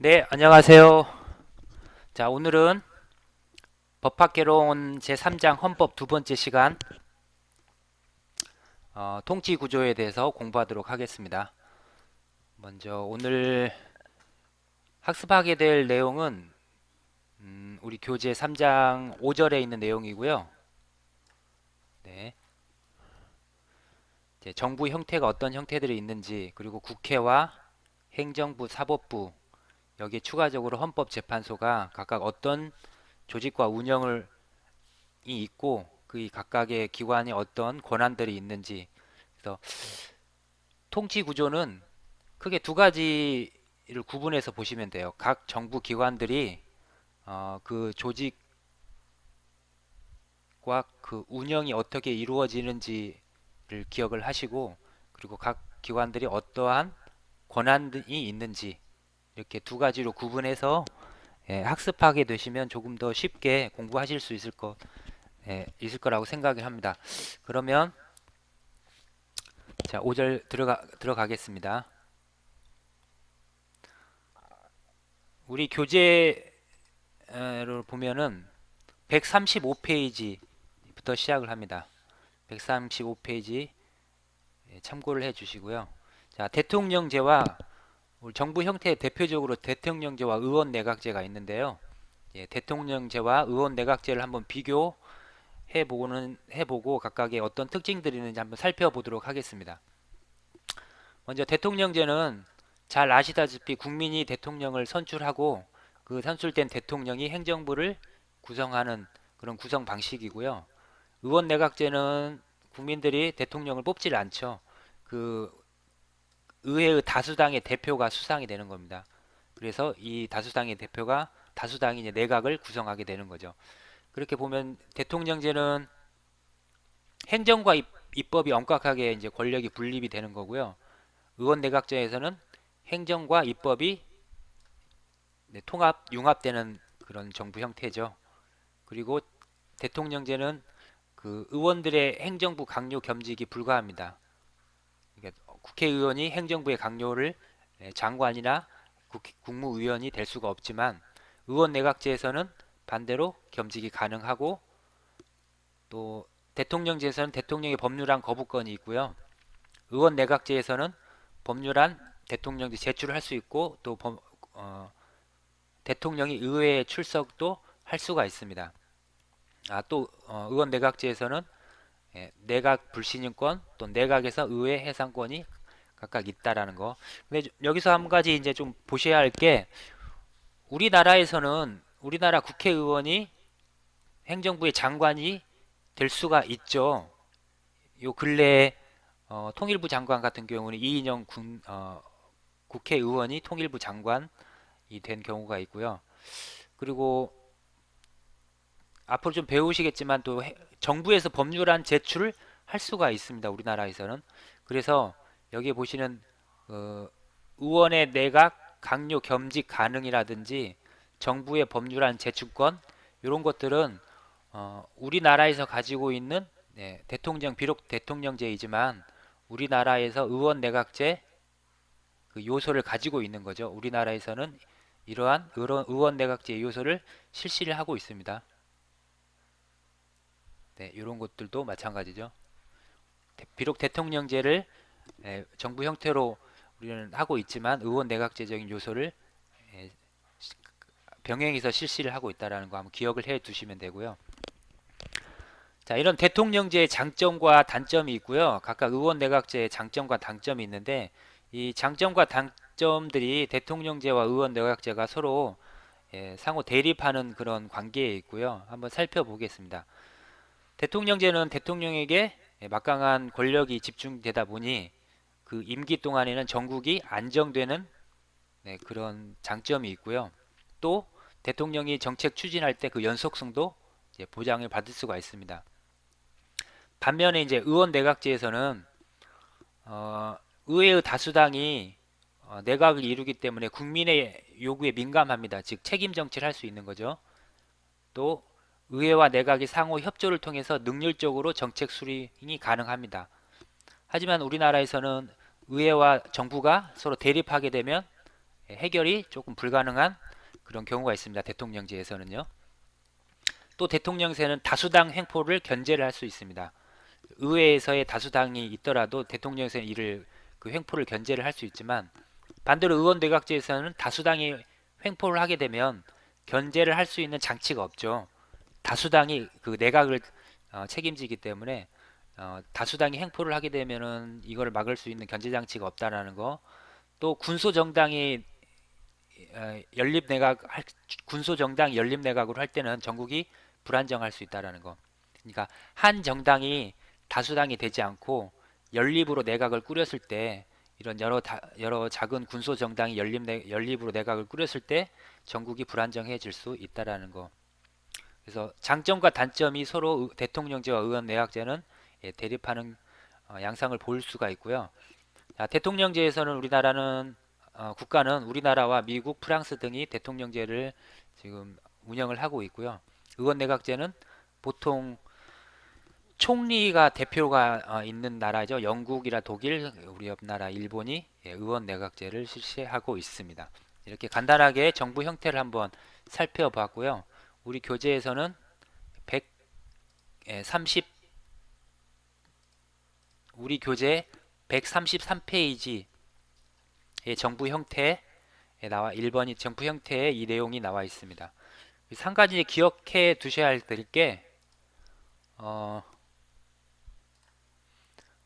네, 안녕하세요. 자, 오늘은 법학개론 제3장 헌법 두 번째 시간 통치 구조에 대해서 공부하도록 하겠습니다. 먼저 오늘 학습하게 될 내용은 우리 교재 3장 5절에 있는 내용이고요. 네, 이제 정부 형태가 어떤 형태들이 있는지, 그리고 국회와 행정부, 사법부, 여기에 추가적으로 헌법재판소가 각각 어떤 조직과 운영을 이 있고 그 각각의 기관이 어떤 권한들이 있는지. 그래서 통치 구조는 크게 두 가지를 구분해서 보시면 돼요. 각 정부 기관들이 그 조직과 그 운영이 어떻게 이루어지는지를 기억을 하시고, 그리고 각 기관들이 어떠한 권한이 있는지, 이렇게 두 가지로 구분해서 학습하게 되시면 조금 더 쉽게 공부하실 수 있을 거라고 생각을 합니다. 그러면 자, 5절 들어가겠습니다. 우리 교재를 보면은 135페이지부터 시작을 합니다. 135페이지 참고를 해 주시고요. 자, 대통령제와 우리 정부 형태 대표적으로 대통령제와 의원 내각제가 있는데요. 대통령제와 의원 내각제를 한번 해보고 각각의 어떤 특징들이 있는지 한번 살펴보도록 하겠습니다. 먼저 대통령제는 잘 아시다시피 국민이 대통령을 선출하고 그 선출된 대통령이 행정부를 구성하는 그런 구성 방식이고요. 의원 내각제는 국민들이 대통령을 뽑질 않죠. 그 의회의 다수당의 대표가 수상이 되는 겁니다. 그래서 이 다수당의 대표가 다수당이 이제 내각을 구성하게 되는 거죠. 그렇게 보면 대통령제는 행정과 입법이 엄격하게 이제 권력이 분립이 되는 거고요. 의원 내각제에서는 행정과 입법이 통합, 융합되는 그런 정부 형태죠. 그리고 대통령제는 그 의원들의 행정부 강요 겸직이 불가합니다. 그러니까 국회의원이 행정부의 강요를 장관이나 국무위원이 될 수가 없지만, 의원 내각제에서는 반대로 겸직이 가능하고, 또 대통령제에서는 대통령의 법률안 거부권이 있고요. 의원 내각제에서는 법률안 대통령이 제출을 할 수 있고, 또 대통령이 의회에 출석도 할 수가 있습니다. 또 의원 내각제에서는 내각 불신임권 또 내각에서 의회 해상권이 각각 있다라는 거. 근데 여기서 한 가지 이제 좀 보셔야 할 게, 우리나라 국회의원이 행정부의 장관이 될 수가 있죠. 요 근래에 통일부 장관 같은 경우는 이인영 국회의원이 통일부 장관이 된 경우가 있고요. 그리고 앞으로 좀 배우시겠지만 또 정부에서 법률안 제출을 할 수가 있습니다. 우리나라에서는. 그래서 여기에 보시는 의원의 내각 강요 겸직 가능이라든지 정부의 법률안 제출권, 이런 것들은 우리나라에서 가지고 있는 비록 대통령제이지만 우리나라에서 의원 내각제 그 요소를 가지고 있는 거죠. 우리나라에서는 이러한 의원 내각제 요소를 실시를 하고 있습니다. 네, 이런 것들도 마찬가지죠. 비록 대통령제를 정부 형태로 우리는 하고 있지만 의원 내각제적인 요소를 에, 병행해서 실시를 하고 있다는 거 한번 기억을 해 두시면 되고요. 자, 이런 대통령제의 장점과 단점이 있고요. 각각 의원 내각제의 장점과 단점이 있는데, 이 장점과 단점들이 대통령제와 의원 내각제가 서로 상호 대립하는 그런 관계에 있고요. 한번 살펴보겠습니다. 대통령제는 대통령에게 막강한 권력이 집중되다 보니 그 임기 동안에는 전국이 안정되는 그런 장점이 있고요. 또 대통령이 정책 추진할 때 그 연속성도 보장을 받을 수가 있습니다. 반면에 이제 의원 내각제에서는 의회의 다수당이 내각을 이루기 때문에 국민의 요구에 민감합니다. 즉 책임 정치를 할 수 있는 거죠. 또 의회와 내각이 상호 협조를 통해서 능률적으로 정책 수립이 가능합니다. 하지만 우리나라에서는 의회와 정부가 서로 대립하게 되면 해결이 조금 불가능한 그런 경우가 있습니다. 대통령제에서는요. 또 대통령제는 다수당 횡포를 견제를 할 수 있습니다. 의회에서의 다수당이 있더라도 대통령제는 이를 그 횡포를 견제를 할 수 있지만 반대로 의원 내각제에서는 다수당이 횡포를 하게 되면 견제를 할 수 있는 장치가 없죠. 다수당이 그 내각을 책임지기 때문에 다수당이 횡포를 하게 되면은 이거를 막을 수 있는 견제 장치가 없다라는 거. 또 군소 정당이 연립 내각 군소 정당 연립 내각으로 할 때는 전국이 불안정할 수 있다라는 거. 그러니까 한 정당이 다수당이 되지 않고 연립으로 내각을 꾸렸을 때 이런 여러 작은 군소 정당이 연립으로 내각을 꾸렸을 때 전국이 불안정해질 수 있다라는 거. 그래서 장점과 단점이 서로 대통령제와 의원 내각제는 대립하는 양상을 볼 수가 있고요. 자, 대통령제에서는 국가는 우리나라와 미국, 프랑스 등이 대통령제를 지금 운영을 하고 있고요. 의원 내각제는 보통 총리가 대표가 있는 나라죠. 영국이나 독일, 우리 옆 나라 일본이 의원 내각제를 실시하고 있습니다. 이렇게 간단하게 정부 형태를 한번 살펴봤고요. 우리 교재에서는 130 우리 교재 133페이지의 정부 형태에 1번이 정부 형태의 이 내용이 나와 있습니다. 한 가지 기억해 두셔야 할 게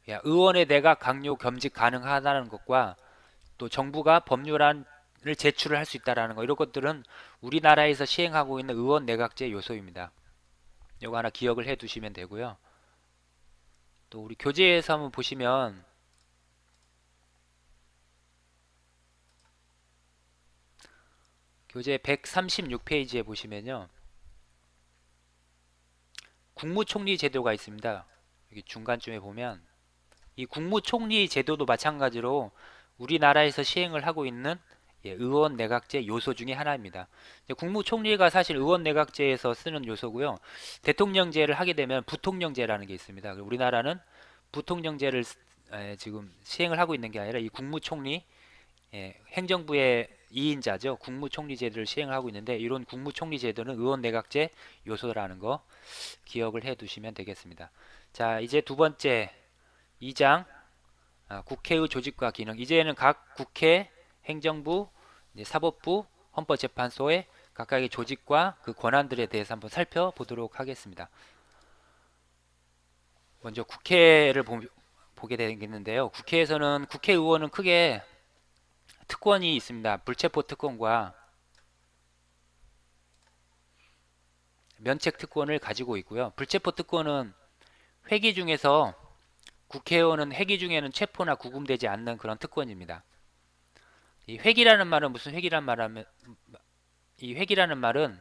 의원의 내각 강요 겸직 가능하다는 것과 또 정부가 법률안을 제출을 할 수 있다는 거, 이런 것들은 우리나라에서 시행하고 있는 의원 내각제 요소입니다. 이거 하나 기억을 해 두시면 되고요. 또 우리 교재에서 한번 보시면 교재 136페이지에 보시면요, 국무총리 제도가 있습니다. 여기 중간쯤에 보면 이 국무총리 제도도 마찬가지로 우리나라에서 시행을 하고 있는 의원 내각제 요소 중에 하나입니다. 국무총리가 사실 의원 내각제에서 쓰는 요소고요. 대통령제를 하게 되면 부통령제라는 게 있습니다. 우리나라는 부통령제를 지금 시행을 하고 있는 게 아니라 이 국무총리, 행정부의 2인자죠. 국무총리 제도를 시행을 하고 있는데, 이런 국무총리 제도는 의원 내각제 요소라는 거 기억을 해 두시면 되겠습니다. 자, 이제 두 번째 2장, 국회의 조직과 기능. 이제는 각 국회, 행정부, 사법부, 헌법재판소의 각각의 조직과 그 권한들에 대해서 한번 살펴보도록 하겠습니다. 먼저 국회를 보게 되겠는데요. 국회에서는 국회의원은 크게 특권이 있습니다. 불체포 특권과 면책 특권을 가지고 있고요. 불체포 특권은 회기 중에서 국회의원은 회기 중에는 체포나 구금되지 않는 그런 특권입니다. 이 회기라는 말은 무슨 회기란 말하면, 이 회기라는 말은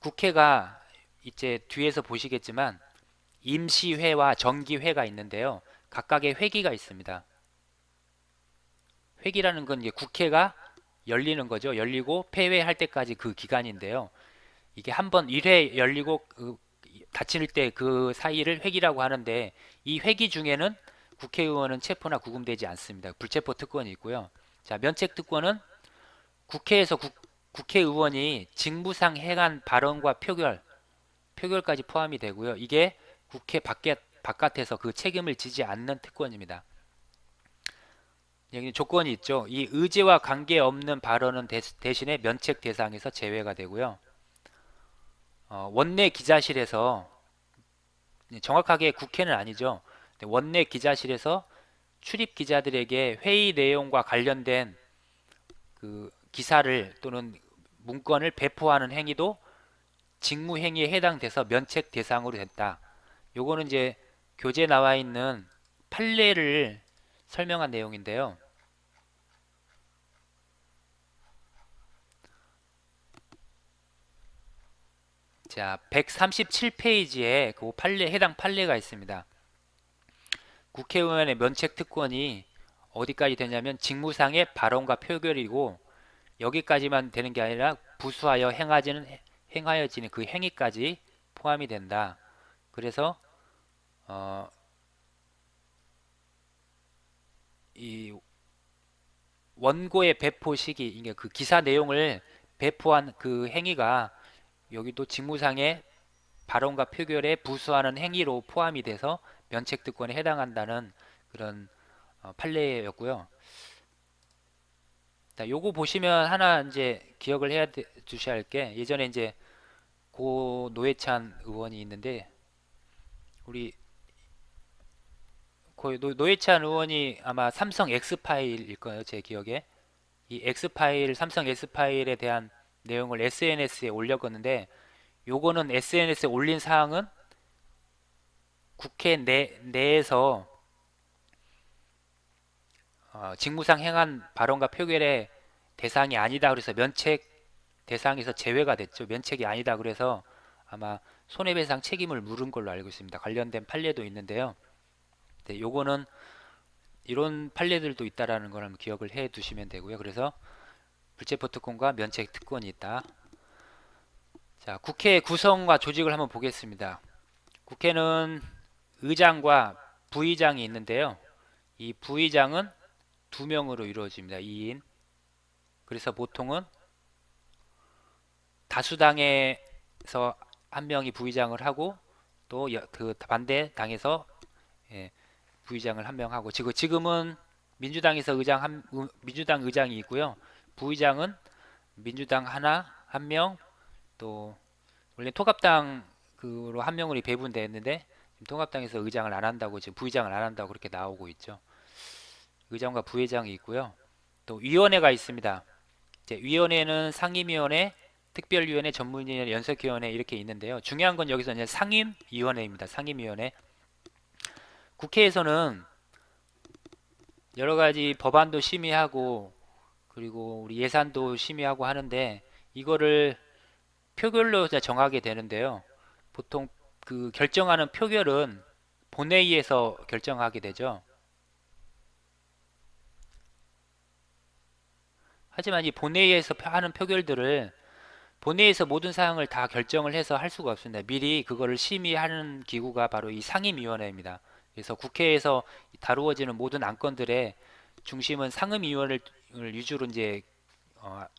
국회가 이제 뒤에서 보시겠지만 임시회와 정기회가 있는데요. 각각의 회기가 있습니다. 회기라는 건 이제 국회가 열리는 거죠. 열리고 폐회할 때까지 그 기간인데요. 이게 한번 1회 열리고 닫힐 때 그 사이를 회기라고 하는데, 이 회기 중에는 국회의원은 체포나 구금되지 않습니다. 불체포 특권이 있고요. 자, 면책 특권은 국회에서 국회의원이 직무상 행한 발언과 표결까지 포함이 되고요. 이게 국회 바깥에서 그 책임을 지지 않는 특권입니다. 여기 조건이 있죠. 이 의제와 관계없는 발언은 대신에 면책 대상에서 제외가 되고요. 원내 기자실에서, 정확하게 국회는 아니죠. 원내 기자실에서 출입 기자들에게 회의 내용과 관련된 그 기사를 또는 문건을 배포하는 행위도 직무행위에 해당돼서 면책 대상으로 됐다. 요거는 이제 교재에 나와 있는 판례를 설명한 내용인데요. 자, 137페이지에 그 해당 판례가 있습니다. 국회의원의 면책 특권이 어디까지 되냐면 직무상의 발언과 표결이고, 여기까지만 되는 게 아니라 부수하여 행하여지는 그 행위까지 포함이 된다. 그래서 이 원고의 배포 시기, 이게 그 기사 내용을 배포한 그 행위가 여기도 직무상의 발언과 표결에 부수하는 행위로 포함이 돼서 면책특권에 해당한다는 그런 판례였고요. 자, 요거 보시면 하나 이제 기억을 주셔야 할 게, 예전에 이제 고 노회찬 의원이 있는데, 우리 노회찬 의원이 아마 삼성 X파일일 거예요, 제 기억에. 이 X파일, 삼성 X파일에 대한 내용을 SNS에 올렸었는데, 요거는 SNS에 올린 사항은 국회 내에서 직무상 행한 발언과 표결의 대상이 아니다 그래서 면책 대상에서 제외가 됐죠. 면책이 아니다 그래서 아마 손해배상 책임을 물은 걸로 알고 있습니다. 관련된 판례도 있는데요. 네, 요거는 이런 판례들도 있다라는 걸 한번 기억을 해 두시면 되고요. 그래서 불체포 특권과 면책 특권이 있다. 자, 국회 구성과 조직을 한번 보겠습니다. 국회는 의장과 부의장이 있는데요. 이 부의장은 2명으로 이루어집니다. 2인. 그래서 보통은 다수당에서 한 명이 부의장을 하고 또 그 반대 당에서 부의장을 한 명 하고, 지금은 민주당에서 민주당 의장이 있고요. 부의장은 민주당 한 명, 또 원래 통합당으로 한 명으로 배분됐는데 통합당에서 의장을 안 한다고, 지금 부의장을 안 한다고 그렇게 나오고 있죠. 의장과 부의장이 있고요. 또 위원회가 있습니다. 이제 위원회는 상임위원회, 특별위원회, 전문위원회, 연석위원회 이렇게 있는데요. 중요한 건 여기서 이제 상임위원회입니다. 상임위원회. 국회에서는 여러 가지 법안도 심의하고 그리고 우리 예산도 심의하고 하는데 이거를 표결로 정하게 되는데요. 보통 그 결정하는 표결은 본회의에서 결정하게 되죠. 하지만 이 본회의에서 하는 표결들을 본회의에서 모든 사항을 다 결정을 해서 할 수가 없습니다. 미리 그거를 심의하는 기구가 바로 이 상임위원회입니다. 그래서 국회에서 다루어지는 모든 안건들의 중심은 상임위원회를 위주로 이제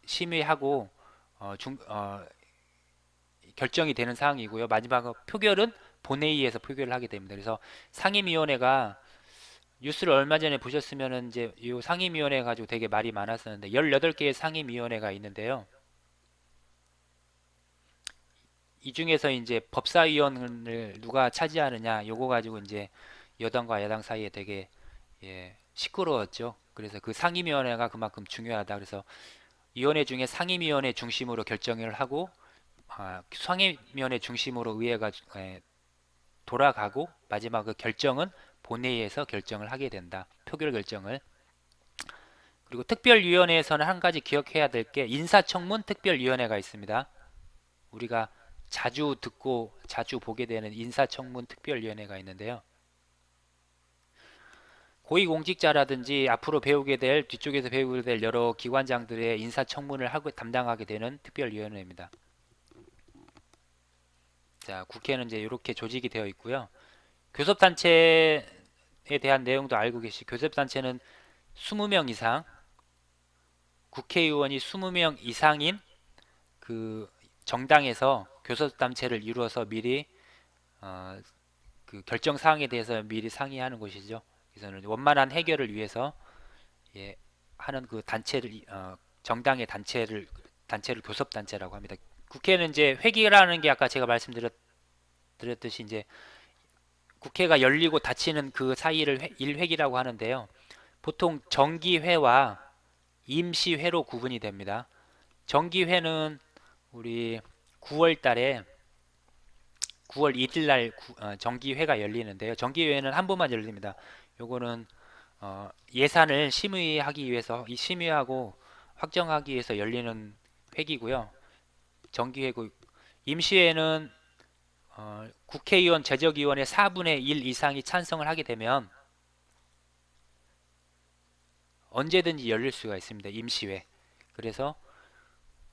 심의하고 결정이 되는 사항이고요. 마지막 표결은 본회의에서 표결을 하게 됩니다. 그래서 상임위원회가 뉴스를 얼마 전에 보셨으면은 이제 이 상임위원회 가지고 되게 말이 많았었는데 18개의 상임위원회가 있는데요. 이 중에서 이제 법사위원을 누가 차지하느냐 요거 가지고 이제 여당과 야당 사이에 되게 시끄러웠죠. 그래서 그 상임위원회가 그만큼 중요하다. 그래서 위원회 중에 상임위원회 중심으로 결정을 하고 상임위원회 중심으로 의회가 돌아가고 마지막 그 결정은 본회의에서 결정을 하게 된다. 표결 결정을. 그리고 특별위원회에서는 한 가지 기억해야 될 게 인사청문 특별위원회가 있습니다. 우리가 자주 듣고 자주 보게 되는 인사청문 특별위원회가 있는데요. 고위공직자라든지 앞으로 배우게 될 뒤쪽에서 배우게 될 여러 기관장들의 인사청문을 하고 담당하게 되는 특별위원회입니다. 자, 국회는 이제 이렇게 조직이 되어 있고요. 교섭단체에 대한 내용도 알고 교섭단체는 20명 이상, 국회의원이 20명 이상인 그 정당에서 교섭단체를 이루어서 미리 그 결정 사항에 대해서 미리 상의하는 것이죠. 그래서는 원만한 해결을 위해서 하는 그 단체를 정당의 단체를 교섭단체라고 합니다. 국회는 이제 회기라는 게 아까 제가 말씀드렸듯이 이제 국회가 열리고 닫히는 그 사이를 일회기라고 하는데요. 보통 정기회와 임시회로 구분이 됩니다. 정기회는 우리 9월 달에 9월 1일 날 정기회가 열리는데요. 정기회는 한 번만 열립니다. 요거는 예산을 심의하기 위해서 심의하고 확정하기 위해서 열리는 회기고요. 정기회고, 임시회는 국회의원 제적위원회 4분의 1 이상이 찬성을 하게 되면 언제든지 열릴 수가 있습니다. 임시회. 그래서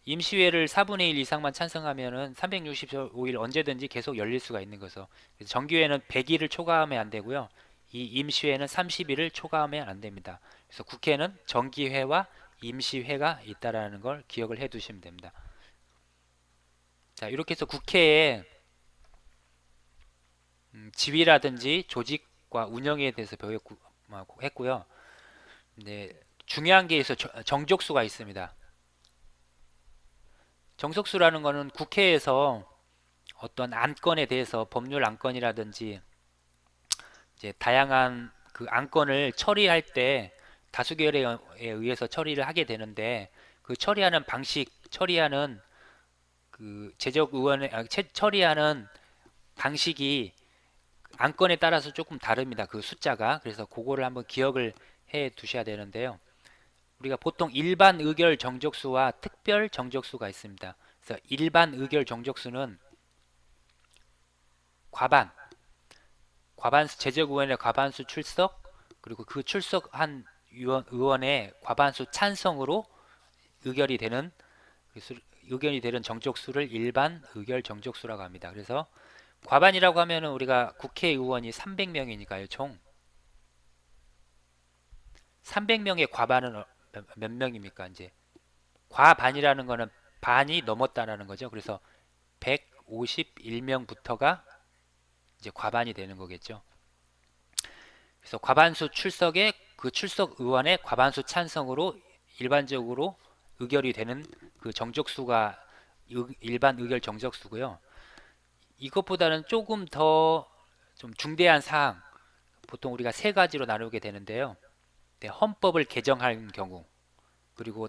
임시회를 4분의 1 이상만 찬성하면은 365일 언제든지 계속 열릴 수가 있는 거죠. 그래서 정기회는 100일을 초과하면 안 되고요. 이 임시회는 30일을 초과하면 안 됩니다. 그래서 국회는 정기회와 임시회가 있다라는 걸 기억을 해 두시면 됩니다. 자, 이렇게 해서 국회에 지위라든지 조직과 운영에 대해서 했고요. 네, 중요한 게 있어 정족수가 있습니다. 정족수라는 거는 국회에서 어떤 안건에 대해서 법률 안건이라든지 이제 다양한 그 안건을 처리할 때 다수결에 의해서 처리를 하게 되는데 그 처리하는 방식, 처리하는 그 제적의원의 처리하는 방식이 안건에 따라서 조금 다릅니다. 그 숫자가. 그래서 그거를 한번 기억을 해 두셔야 되는데요. 우리가 보통 일반 의결 정족수와 특별 정족수가 있습니다. 그래서 일반 의결 정족수는 과반수 제적의원의 과반수 출석, 그리고 그 출석한 의원의 과반수 찬성으로 의결이 되는 의견이 되는 정족수를 일반 의결 정족수라고 합니다. 그래서 과반이라고 하면은 우리가 국회의원이 300명이니까요. 총 300명의 과반은 몇 명입니까? 이제 과반이라는 거는 반이 넘었다라는 거죠. 그래서 151명부터가 이제 과반이 되는 거겠죠. 그래서 과반수 출석에 그 출석 의원의 과반수 찬성으로 일반적으로 의결이 되는 그 정족수가 일반 의결 정족수고요. 이것보다는 조금 더 좀 중대한 사항, 보통 우리가 세 가지로 나누게 되는데요. 네, 헌법을 개정할 경우, 그리고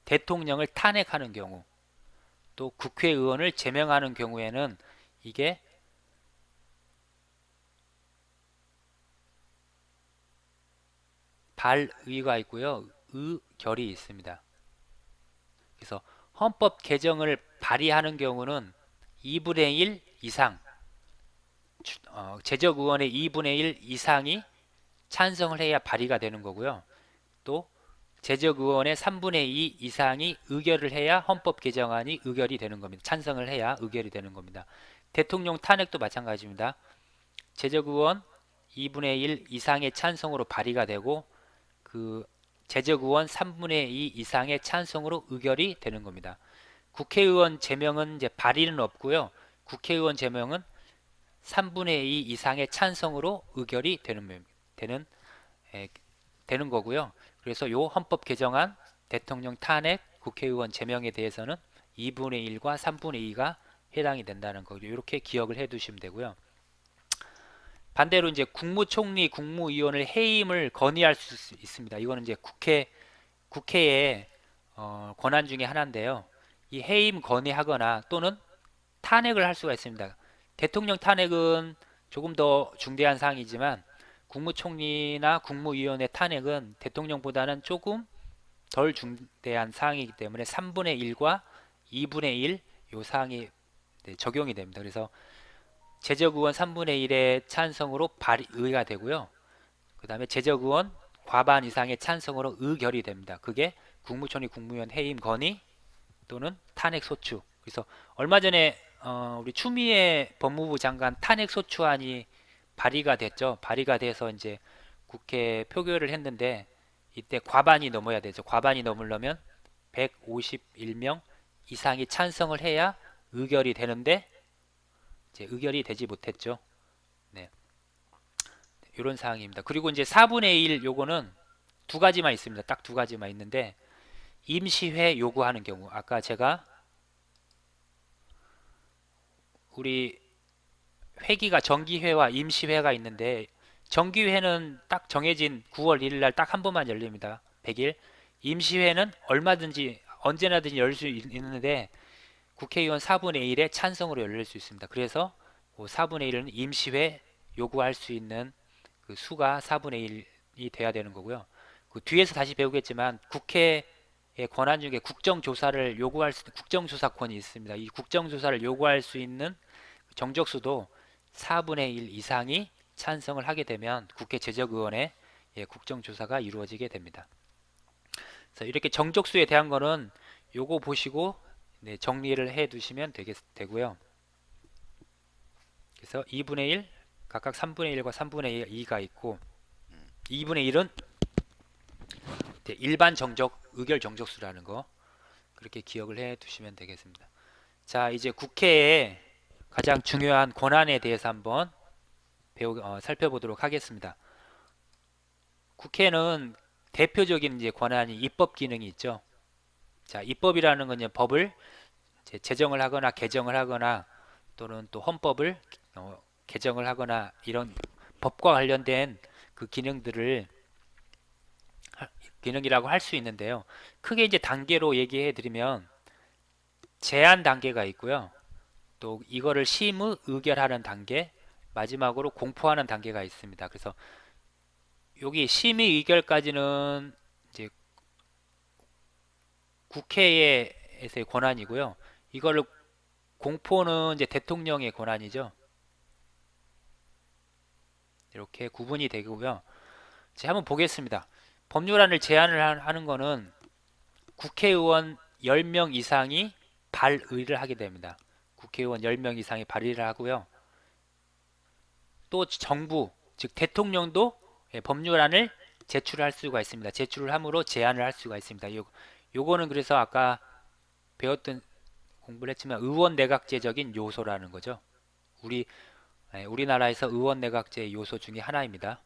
대통령을 탄핵하는 경우, 또 국회의원을 제명하는 경우에는 이게 발의가 있고요. 의결이 있습니다. 그래서 헌법 개정을 발의하는 경우는 2분의 1 이상, 제적의원의 2분의 1 이상이 찬성을 해야 발의가 되는 거고요. 또 제적의원의 3분의 2 이상이 의결을 해야 헌법 개정안이 의결이 되는 겁니다. 찬성을 해야 의결이 되는 겁니다. 대통령 탄핵도 마찬가지입니다. 제적의원 2분의 1 이상의 찬성으로 발의가 되고 그 제적의원 3분의 2 이상의 찬성으로 의결이 되는 겁니다. 국회의원 제명은 이제 발의는 없고요. 국회의원 제명은 3분의 2 이상의 찬성으로 의결이 되는 거고요. 그래서 요 헌법 개정안, 대통령 탄핵, 국회의원 제명에 대해서는 2분의 1과 3분의 2가 해당이 된다는 거 이렇게 기억을 해 두시면 되고요. 반대로 이제 국무총리, 국무위원을 해임을 건의할 수 있습니다. 이거는 이제 국회의 권한 중에 하나인데요. 이 해임 건의하거나 또는 탄핵을 할 수가 있습니다. 대통령 탄핵은 조금 더 중대한 사항이지만 국무총리나 국무위원의 탄핵은 대통령보다는 조금 덜 중대한 사항이기 때문에 3분의 1과 2분의 1 요 사항이 적용이 됩니다. 그래서 제적의원 3분의 1의 찬성으로 발의가 되고요. 그 다음에 제적의원 과반 이상의 찬성으로 의결이 됩니다. 그게 국무총리 국무위원 해임 건의 또는 탄핵 소추. 그래서 얼마 전에 우리 추미애 법무부 장관 탄핵 소추안이 발의가 됐죠. 발의가 돼서 이제 국회 표결을 했는데 이때 과반이 넘어야 되죠. 과반이 넘으려면 151명 이상이 찬성을 해야 의결이 되는데 이제 의결이 되지 못했죠. 네. 이런 사항입니다. 그리고 이제 4분의 1 요거는 두 가지만 있습니다. 딱 두 가지만 있는데 임시회 요구하는 경우 아까 제가 우리 회기가 정기회와 임시회가 있는데 정기회는 딱 정해진 9월 1일 날 딱 한 번만 열립니다. 100일. 임시회는 얼마든지 언제나든지 열 수 있는데 국회의원 4분의 1의 찬성으로 열릴 수 있습니다. 그래서 4분의 1은 임시회 요구할 수 있는 그 수가 4분의 1이 돼야 되는 거고요. 그 뒤에서 다시 배우겠지만 국회의 권한 중에 국정조사를 요구할 수 있는 국정조사권이 있습니다. 이 국정조사를 요구할 수 있는 정적수도 4분의 1 이상이 찬성을 하게 되면 국회 제적의원의 국정조사가 이루어지게 됩니다. 그래서 이렇게 정적수에 대한 거는 요거 보시고 정리를 해 두시면 되고요. 그래서 2분의 1 각각 3분의 1과 3분의 2가 있고 2분의 1은 일반 정적, 의결 정적수라는 거 그렇게 기억을 해 두시면 되겠습니다. 자, 이제 국회의 가장 중요한 권한에 대해서 한번 살펴보도록 하겠습니다. 국회는 대표적인 이제 권한이 입법 기능이 있죠. 자, 입법이라는 건 이제 법을 이제 제정을 하거나 개정을 하거나 또는 또 헌법을 개정을 하거나 이런 법과 관련된 그 기능이라고 할 수 있는데요. 크게 이제 단계로 얘기해 드리면 제안 단계가 있고요. 또 이거를 심의 의결하는 단계, 마지막으로 공포하는 단계가 있습니다. 그래서 여기 심의 의결까지는 이제 국회에서의 권한이고요. 이거를 공포는 이제 대통령의 권한이죠. 이렇게 구분이 되고요. 자, 한번 보겠습니다. 법률안을 제안을 하는 거는 국회의원 10명 이상이 발의를 하게 됩니다. 국회의원 10명 이상이 발의를 하고요. 또 정부, 즉 대통령도 법률안을 제출할 수가 있습니다. 제출을 함으로 제안을 할 수가 있습니다. 요거는 그래서 아까 배웠던 공부를 했지만 의원 내각제적인 요소라는 거죠. 우리나라에서 의원 내각제 요소 중에 하나입니다.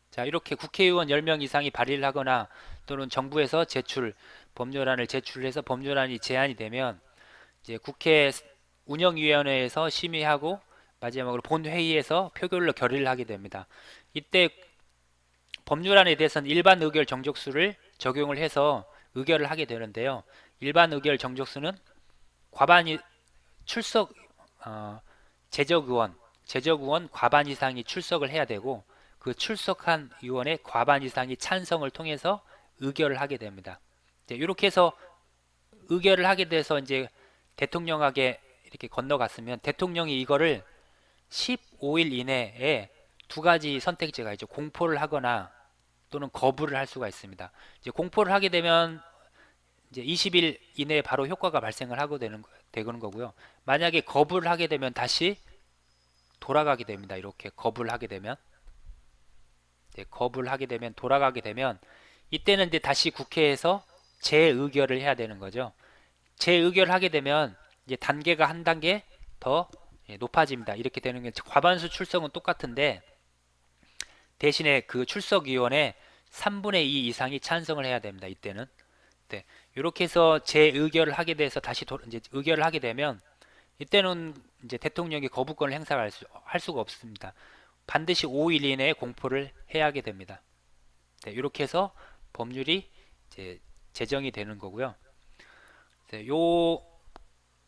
자, 이렇게 국회의원 10명 이상이 발의를 하거나 또는 정부에서 법률안을 제출해서 법률안이 제안이 되면 이제 국회 운영위원회에서 심의하고 마지막으로 본회의에서 표결로 결의를 하게 됩니다. 이때 법률안에 대해서는 일반 의결 정족수를 적용을 해서 의결을 하게 되는데요. 일반 의결 정족수는 과반이 출석 제적의원 과반 이상이 출석을 해야 되고 그 출석한 의원의 과반 이상이 찬성을 통해서 의결을 하게 됩니다. 이렇게 해서 의결을 하게 돼서 이제 대통령에게 이렇게 건너갔으면 대통령이 이거를 15일 이내에 두 가지 선택지가 있죠. 공포를 하거나 또는 거부를 할 수가 있습니다. 이제 공포를 하게 되면 이제 20일 이내에 바로 효과가 발생을 하고 되는 거고요. 만약에 거부를 하게 되면 다시 돌아가게 됩니다. 이렇게 거부를 하게 되면 돌아가게 되면 이때는 이제 다시 국회에서 재의결을 해야 되는 거죠. 재의결을 하게 되면 이제 단계가 한 단계 더 높아집니다. 이렇게 되는 게 과반수 출석은 똑같은데 대신에 그 출석위원회 3분의 2 이상이 찬성을 해야 됩니다. 이때는 이렇게 해서 재의결을 하게 돼서 다시 이제 의결을 하게 되면 이때는 이제 대통령이 거부권을 행사할 수가 없습니다. 반드시 5일 이내에 공포를 해야 하게 됩니다. 이렇게 해서 법률이 이제 제정이 되는 거고요. 요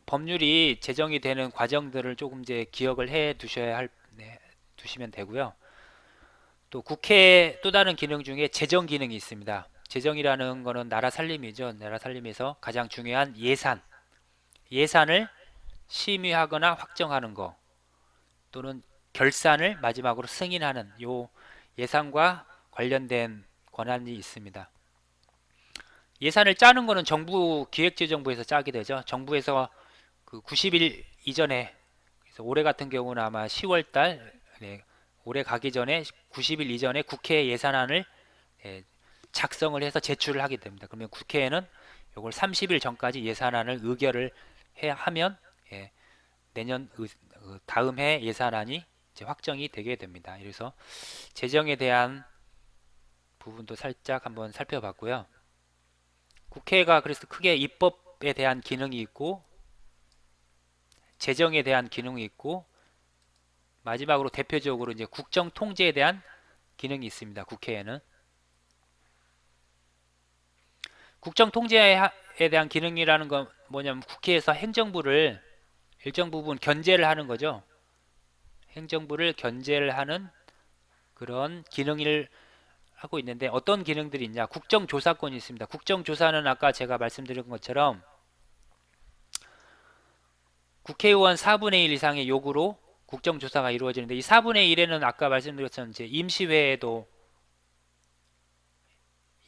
법률이 제정이 되는 과정들을 조금 이제 기억을 해 두시면 되고요. 또 국회의 또 다른 기능 중에 재정 기능이 있습니다. 재정이라는 거는 나라 살림이죠. 나라 살림에서 가장 중요한 예산을 심의하거나 확정하는 거 또는 결산을 마지막으로 승인하는 요 예산과 관련된 권한이 있습니다. 예산을 짜는 거는 정부 기획재정부에서 짜게 되죠. 정부에서 그 90일 이전에, 그래서 올해 같은 경우는 아마 10월달, 올해 가기 전에 90일 이전에 국회 예산안을 작성을 해서 제출을 하게 됩니다. 그러면 국회에는 이걸 30일 전까지 예산안을 의결을 하면 내년 다음 해 예산안이 이제 확정이 되게 됩니다. 그래서 재정에 대한 부분도 살짝 한번 살펴봤고요. 국회가 그래서 크게 입법에 대한 기능이 있고 재정에 대한 기능이 있고 마지막으로 대표적으로 이제 국정 통제에 대한 기능이 있습니다. 국회에는 국정 통제에 대한 기능이라는 건 뭐냐면 국회에서 행정부를 일정 부분 견제를 하는 거죠. 행정부를 견제를 하는 그런 기능을 하고 있는데 어떤 기능들이 있냐? 국정조사권이 있습니다. 국정조사는 아까 제가 말씀드린 것처럼 국회의원 4분의 1 이상의 요구로 국정조사가 이루어지는데 이 4분의 1에는 아까 말씀드렸던 이제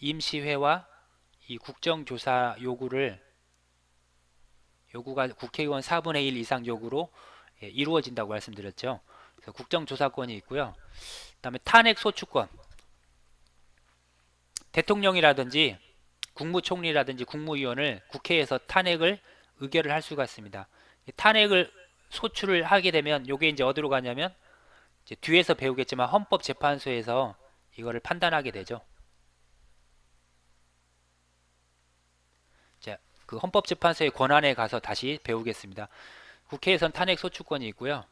임시회와 이 국정조사 요구가 국회의원 4분의 1 이상 요구로 이루어진다고 말씀드렸죠. 그래서 국정조사권이 있고요. 그다음에 탄핵소추권. 대통령이라든지 국무총리라든지 국무위원을 국회에서 탄핵을 의결을 할 수가 있습니다. 탄핵을 소추를 하게 되면 요게 이제 어디로 가냐면 이제 뒤에서 배우겠지만 헌법재판소에서 이거를 판단하게 되죠. 자, 그 헌법재판소의 권한에 가서 다시 배우겠습니다. 국회에선 탄핵 소추권이 있고요.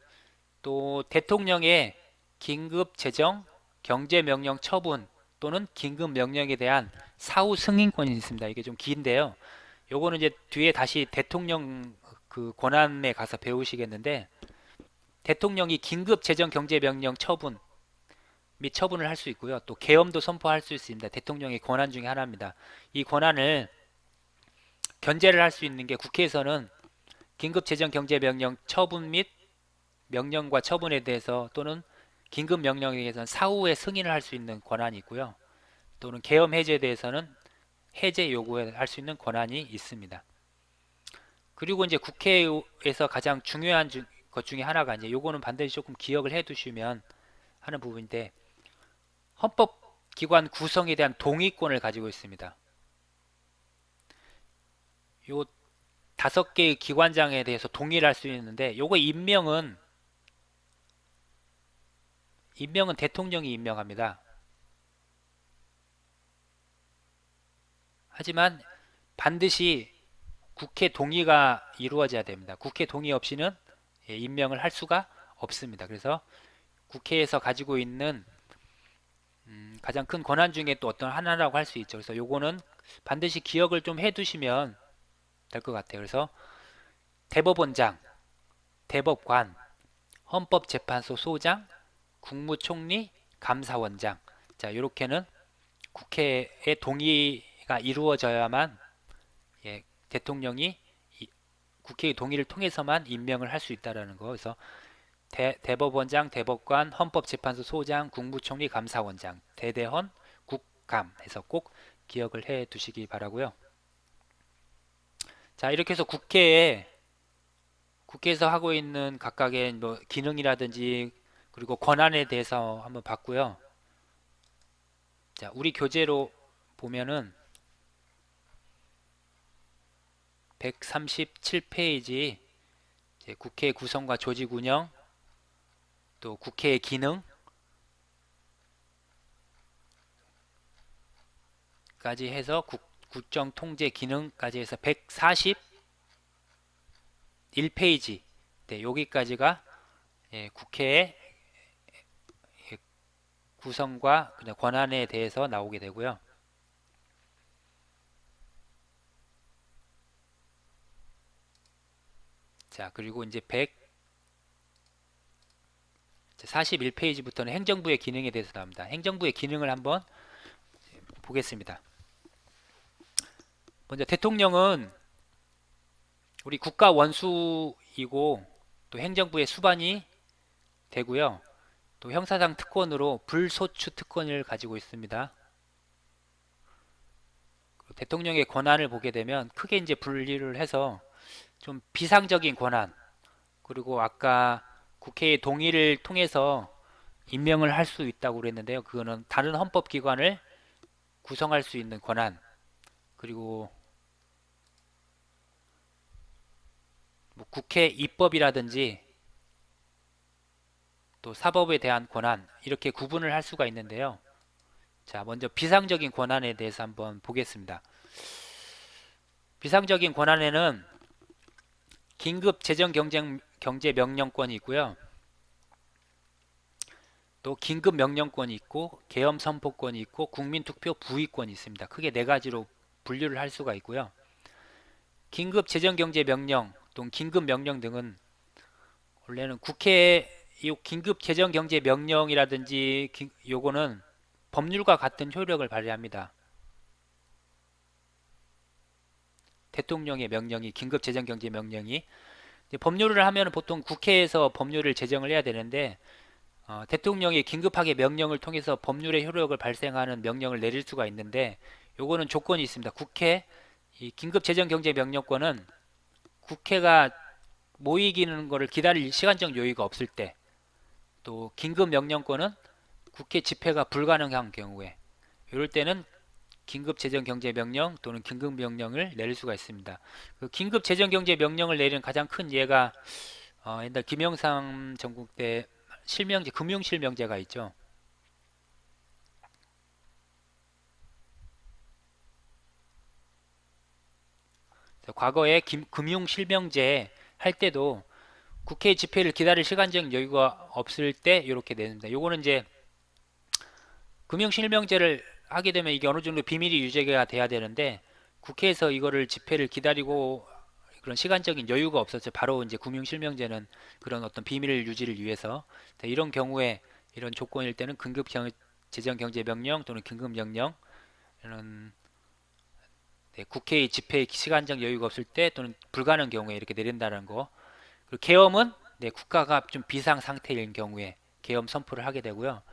또 대통령의 긴급 재정, 경제명령 처분 또는 긴급 명령에 대한 사후 승인권이 있습니다. 이게 좀 긴데요. 요거는 이제 뒤에 다시 대통령 그 권한에 가서 배우시겠는데, 대통령이 긴급 재정 경제 명령 처분 및 처분을 할 수 있고요. 또 계엄도 선포할 수 있습니다. 대통령의 권한 중에 하나입니다. 이 권한을 견제를 할 수 있는 게 국회에서는 긴급 재정 경제 명령 처분 및 명령과 처분에 대해서 또는 긴급 명령에 대해서는 사후에 승인을 할 수 있는 권한이 있고요. 또는 계엄 해제에 대해서는 해제 요구할 수 있는 권한이 있습니다. 그리고 이제 국회에서 가장 중요한 것 중에 하나가 이제 요거는 반드시 조금 기억을 해 두시면 하는 부분인데, 헌법기관 구성에 대한 동의권을 가지고 있습니다. 요 5개의 기관장에 대해서 동의를 할 수 있는데, 요거 임명은 대통령이 임명합니다. 하지만 반드시 국회 동의가 이루어져야 됩니다. 국회 동의 없이는 임명을 할 수가 없습니다. 그래서 국회에서 가지고 있는 가장 큰 권한 중에 또 어떤 하나라고 할 수 있죠. 그래서 요거는 반드시 기억을 좀 해두시면 될 것 같아요. 그래서 대법원장, 대법관, 헌법재판소 소장, 국무총리, 감사원장. 자, 이렇게는 국회의 동의가 이루어져야만 대통령이 국회의 동의를 통해서만 임명을 할 수 있다라는 거. 그래서 대법원장, 대법관, 헌법재판소 소장, 국무총리, 감사원장, 대대헌, 국감 해서 꼭 기억을 해 두시기 바라고요. 자, 이렇게 해서 국회에서 하고 있는 각각의 뭐 기능이라든지 그리고 권한에 대해서 한번 봤고요. 자, 우리 교재로 보면은 137페이지 국회 구성과 조직 운영, 또 국회의 기능까지 해서 국정 통제 기능까지 해서 141페이지, 네, 여기까지가 국회의 구성과 권한에 대해서 나오게 되고요. 자, 그리고 이제 141페이지부터는 행정부의 기능에 대해서 나옵니다. 행정부의 기능을 한번 보겠습니다. 먼저 대통령은 우리 국가 원수이고 또 행정부의 수반이 되고요. 또 형사상 특권으로 불소추 특권을 가지고 있습니다. 대통령의 권한을 보게 되면 크게 이제 분리를 해서 좀 비상적인 권한, 그리고 아까 국회의 동의를 통해서 임명을 할 수 있다고 그랬는데요. 그거는 다른 헌법기관을 구성할 수 있는 권한, 그리고 뭐 국회 입법이라든지 또 사법에 대한 권한, 이렇게 구분을 할 수가 있는데요. 자, 먼저 비상적인 권한에 대해서 한번 보겠습니다. 비상적인 권한에는 긴급 재정 경제 명령권이 있고요. 또 긴급 명령권이 있고 계엄 선포권이 있고 국민 투표 부의권이 있습니다. 크게 4가지로 분류를 할 수가 있고요. 긴급 재정 경제 명령 또는 긴급 명령 등은 원래는 국회의 이 긴급 재정 경제 명령이라든지 요거는 법률과 같은 효력을 발휘합니다. 대통령의 명령이, 긴급 재정 경제 명령이 법률을 하면 보통 국회에서 법률을 제정을 해야 되는데, 대통령이 긴급하게 명령을 통해서 법률의 효력을 발생하는 명령을 내릴 수가 있는데, 요거는 조건이 있습니다. 이 긴급 재정 경제 명령권은 국회가 모이기는 거를 기다릴 시간적 여유가 없을 때, 또 긴급 명령권은 국회 집회가 불가능한 경우에, 이럴 때는 긴급재정경제명령 또는 긴급명령을 내릴 수가 있습니다. 그 긴급재정경제명령을 내리는 가장 큰 예가 옛날 김영삼 정국 때 실명제, 금융실명제가 있죠. 과거에 금융실명제 할 때도 국회 집회를 기다릴 시간적 여유가 없을 때 이렇게 내는데, 요거는 이제 금융실명제를 하게 되면 이게 어느 정도 비밀이 유지가 돼야 되는데, 국회에서 이거를 집회를 기다리고 그런 시간적인 여유가 없었죠. 바로 이제 금융실명제는 그런 어떤 비밀 유지를 위해서, 이런 경우에 이런 조건일 때는 재정경제명령 또는 긴급명령, 이런 국회의 집회 시간적 여유가 없을 때 또는 불가능 경우에 이렇게 내린다는 거. 그리고 계엄은 국가가 좀 비상 상태인 경우에 계엄 선포를 하게 되고요.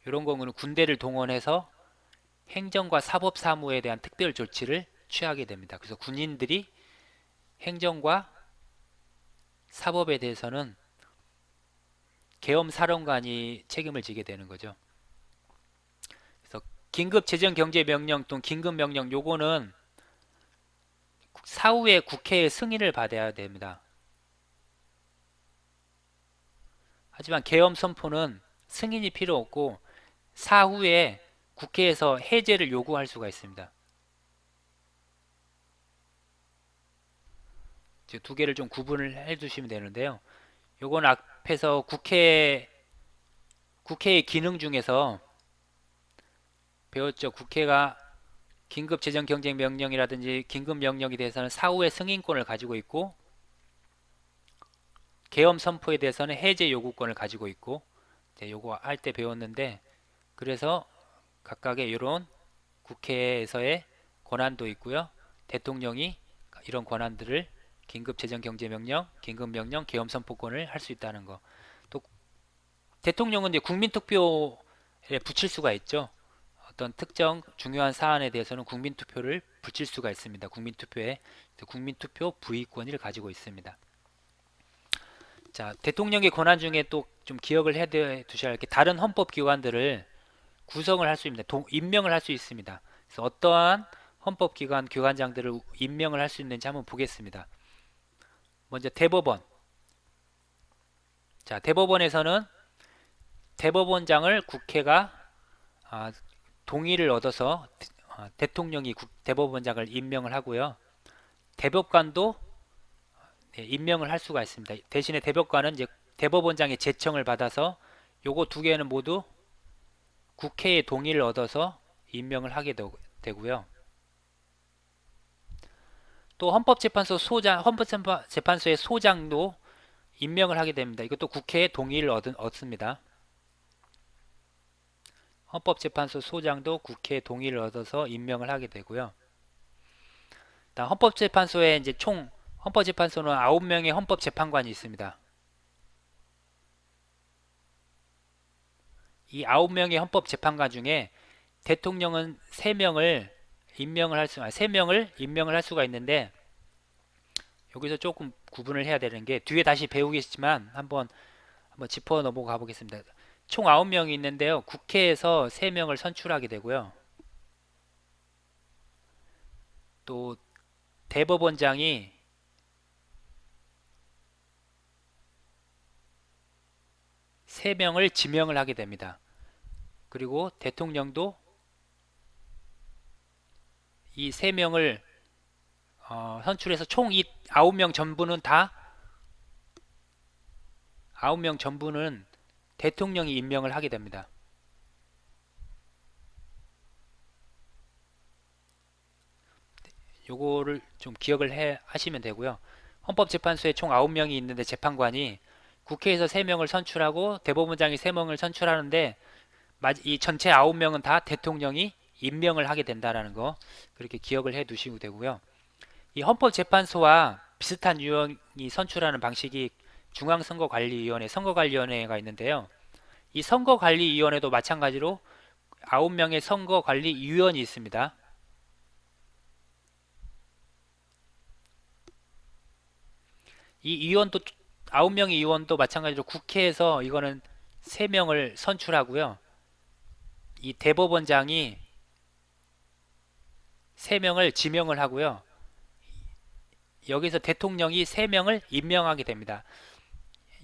이런 경우는 군대를 동원해서 행정과 사법 사무에 대한 특별 조치를 취하게 됩니다. 그래서 군인들이 행정과 사법에 대해서는 계엄 사령관이 책임을 지게 되는 거죠. 그래서 긴급 재정 경제 명령 또는 긴급 명령, 요거는 사후에 국회의 승인을 받아야 됩니다. 하지만 계엄 선포는 승인이 필요 없고 사후에 국회에서 해제를 요구할 수가 있습니다. 두 개를 좀 구분을 해 두시면 되는데요. 요건 앞에서 국회의 기능 중에서 배웠죠. 국회가 긴급재정경제명령이라든지 긴급명령에 대해서는 사후의 승인권을 가지고 있고, 계엄 선포에 대해서는 해제 요구권을 가지고 있고, 요거 할 때 배웠는데, 그래서 각각의 이런 국회에서의 권한도 있고요. 대통령이 이런 권한들을 긴급재정경제명령, 긴급명령, 계엄선포권을 할 수 있다는 거. 또 대통령은 이제 국민투표에 붙일 수가 있죠. 어떤 특정 중요한 사안에 대해서는 국민투표를 붙일 수가 있습니다. 국민투표에 국민투표 부의권을 가지고 있습니다. 자, 대통령의 권한 중에 또 좀 기억을 해 두셔야 할 게, 다른 헌법기관들을 구성을 할 수 있습니다. 임명을 할 수 있습니다. 그래서 어떠한 헌법기관 기관장들을 임명을 할 수 있는지 한번 보겠습니다. 먼저 대법원. 자, 대법원에서는 대법원장을 국회가 동의를 얻어서 대통령이 대법원장을 임명을 하고요. 대법관도 임명을 할 수가 있습니다. 대신에 대법관은 이제 대법원장의 제청을 받아서 요거 두 개는 모두 국회의 동의를 얻어서 임명을 하게 되고요. 또 헌법재판소의 소장도 임명을 하게 됩니다. 이것도 국회의 동의를 얻습니다. 헌법재판소 소장도 국회의 동의를 얻어서 임명을 하게 되고요. 헌법재판소에 이제 헌법재판소는 9명의 헌법재판관이 있습니다. 이 9명의 헌법재판관 중에 대통령은 3명을 임명을 할 수가 있는데, 여기서 조금 구분을 해야 되는 게, 뒤에 다시 배우겠지만 한번 짚어 넘어가 보겠습니다. 총 9명이 있는데요. 국회에서 3명을 선출하게 되고요. 또 대법원장이 3명을 지명을 하게 됩니다. 그리고 대통령도 이 3명을 선출해서 총 이 9명 전부는 대통령이 임명을 하게 됩니다. 요거를 좀 기억을 하시면 되고요. 헌법재판소에 총 9명이 있는데 재판관이 국회에서 3명을 선출하고 대법원장이 3명을 선출하는데, 이 전체 9명은 다 대통령이 임명을 하게 된다는 거, 그렇게 기억을 해 두시면 되고요. 이 헌법재판소와 비슷한 유형이 선출하는 방식이 중앙선거관리위원회, 선거관리위원회가 있는데요. 이 선거관리위원회도 마찬가지로 9명의 선거관리위원이 있습니다. 이 위원도 9명의 위원도 마찬가지로 국회에서 이거는 3명을 선출하고요. 이 대법원장이 3명을 지명을 하고요. 여기서 대통령이 3명을 임명하게 됩니다.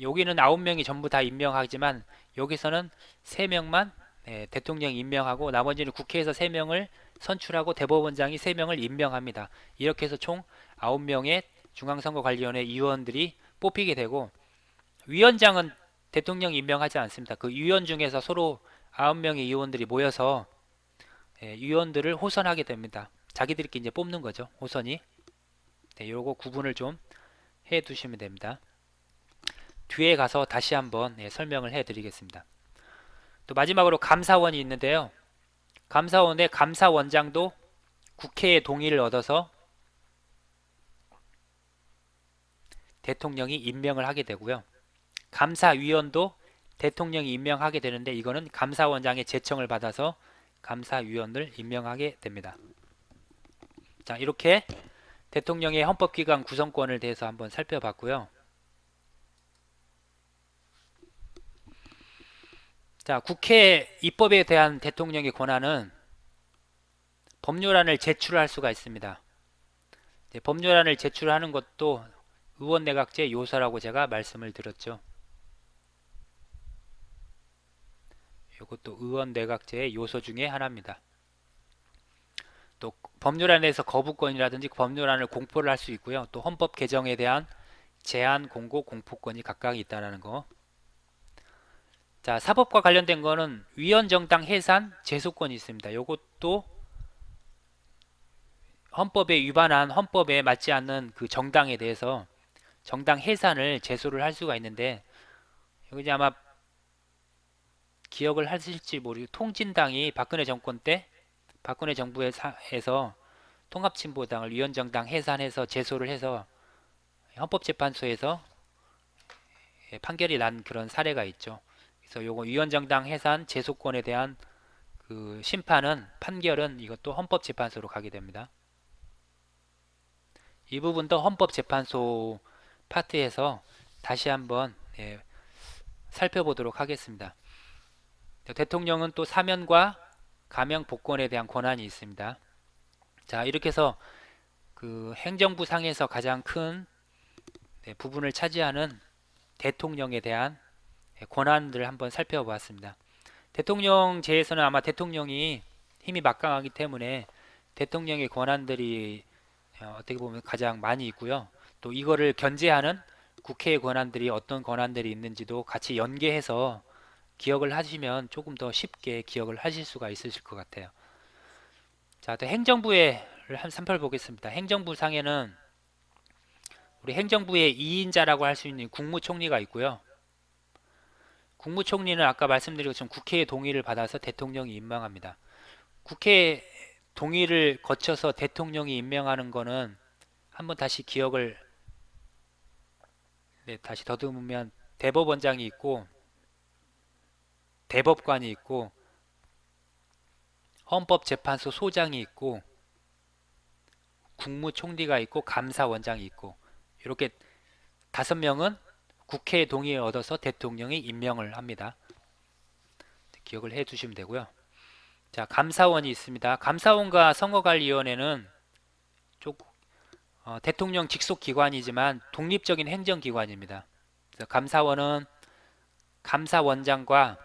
여기는 9명이 전부 다 임명하지만 여기서는 3명만 대통령이 임명하고 나머지는 국회에서 3명을 선출하고 대법원장이 3명을 임명합니다. 이렇게 해서 총 9명의 중앙선거관리위원회 위원들이 뽑히게 되고, 위원장은 대통령이 임명하지 않습니다. 그 위원 중에서 서로 9명의 위원들이 모여서 위원들을 호선하게 됩니다. 자기들끼리 이제 뽑는 거죠. 호선이. 요거 구분을 좀 해 두시면 됩니다. 뒤에 가서 다시 한번 설명을 해 드리겠습니다. 또 마지막으로 감사원이 있는데요. 감사원의 감사원장도 국회의 동의를 얻어서 대통령이 임명을 하게 되고요. 감사위원도 대통령이 임명하게 되는데 이거는 감사원장의 제청을 받아서 감사위원을 임명하게 됩니다. 자, 이렇게 대통령의 헌법기관 구성권을 대해서 한번 살펴봤고요. 자, 국회 입법에 대한 대통령의 권한은 법률안을 제출할 수가 있습니다. 법률안을 제출하는 것도 의원내각제 요소라고 제가 말씀을 드렸죠. 이것도 의원내각제의 요소 중에 하나입니다. 또 법률안에서 거부권이라든지 법률안을 공포를 할 수 있고요. 또 헌법 개정에 대한 제안, 공고, 공포권이 각각 있다는 거. 자, 사법과 관련된 거는 위헌정당 해산 제소권이 있습니다. 이것도 헌법에 위반한, 헌법에 맞지 않는 그 정당에 대해서 정당 해산을 제소를 할 수가 있는데, 여기 아마 기억을 하실지 모르고 통진당이 박근혜 정권 때 박근혜 정부에서 통합진보당을 위헌정당 해산해서 제소를 해서 헌법재판소에서 판결이 난 그런 사례가 있죠. 그래서 요거 위헌정당 해산 제소권에 대한 그 심판은, 판결은 이것도 헌법재판소로 가게 됩니다. 이 부분도 헌법재판소 파트에서 다시 한번 살펴보도록 하겠습니다. 대통령은 또 사면과 감형 복권에 대한 권한이 있습니다. 자, 이렇게 해서 그 행정부 상에서 가장 큰 부분을 차지하는 대통령에 대한 권한들을 한번 살펴보았습니다. 대통령제에서는 아마 대통령이 힘이 막강하기 때문에 대통령의 권한들이 어떻게 보면 가장 많이 있고요. 또 이거를 견제하는 국회의 권한들이 어떤 권한들이 있는지도 같이 연계해서 기억을 하시면 조금 더 쉽게 기억을 하실 수가 있으실 것 같아요. 자, 또 행정부를 한 살펴보겠습니다. 행정부 상에는 우리 행정부의 2인자라고 할 수 있는 국무총리가 있고요. 국무총리는 아까 말씀드린 것처럼 국회의 동의를 받아서 대통령이 임명합니다. 국회 동의를 거쳐서 대통령이 임명하는 거는 한번 다시 기억을 다시 더듬으면 대법원장이 있고 대법관이 있고 헌법재판소 소장이 있고 국무총리가 있고 감사원장이 있고, 이렇게 5명은 국회의 동의를 얻어서 대통령이 임명을 합니다. 기억을 해 두시면 되고요. 자, 감사원이 있습니다. 감사원과 선거관리위원회는 대통령 직속 기관이지만 독립적인 행정기관입니다. 그래서 감사원은 감사원장과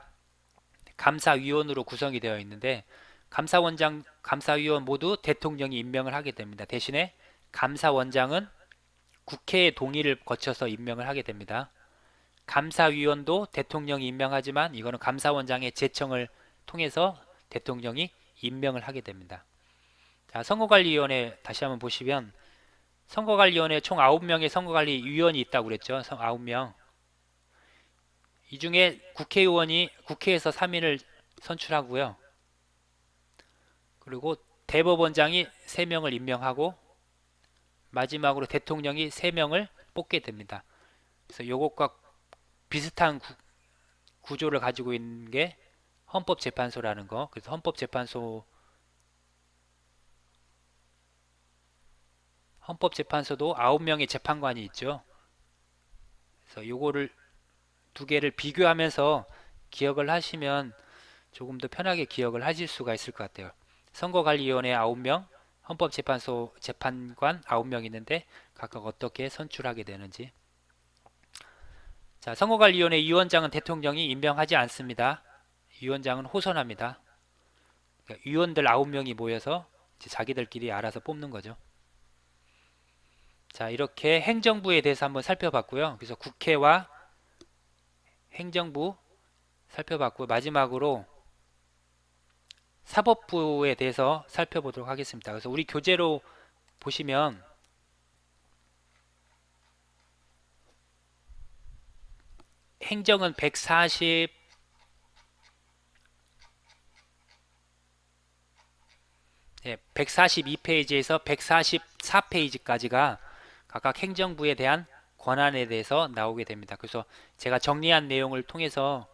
감사위원으로 구성이 되어 있는데, 감사원장, 감사위원 모두 대통령이 임명을 하게 됩니다. 대신에 감사원장은 국회의 동의를 거쳐서 임명을 하게 됩니다. 감사위원도 대통령이 임명하지만 이거는 감사원장의 제청을 통해서 대통령이 임명을 하게 됩니다. 자, 선거관리위원회 다시 한번 보시면 선거관리위원회 총 9명의 선거관리위원이 있다고 그랬죠. 9명. 이 중에 국회의원이 국회에서 3인을 선출하고요. 그리고 대법원장이 3명을 임명하고 마지막으로 대통령이 3명을 뽑게 됩니다. 그래서 이것과 비슷한 구조를 가지고 있는 게 헌법재판소라는 거. 그래서 헌법재판소도 9명의 재판관이 있죠. 그래서 요거를 두 개를 비교하면서 기억을 하시면 조금 더 편하게 기억을 하실 수가 있을 것 같아요. 선거관리위원회 9명, 헌법재판소 재판관 9명 있는데 각각 어떻게 선출하게 되는지. 자, 선거관리위원회 위원장은 대통령이 임명하지 않습니다. 위원장은 호선합니다. 그러니까 위원들 9명이 모여서 이제 자기들끼리 알아서 뽑는 거죠. 자, 이렇게 행정부에 대해서 한번 살펴봤고요. 그래서 국회와 행정부 살펴봤고, 마지막으로 사법부에 대해서 살펴보도록 하겠습니다. 그래서 우리 교재로 보시면 행정은 142페이지에서 144페이지까지가 각각 행정부에 대한 권한에 대해서 나오게 됩니다. 그래서 제가 정리한 내용을 통해서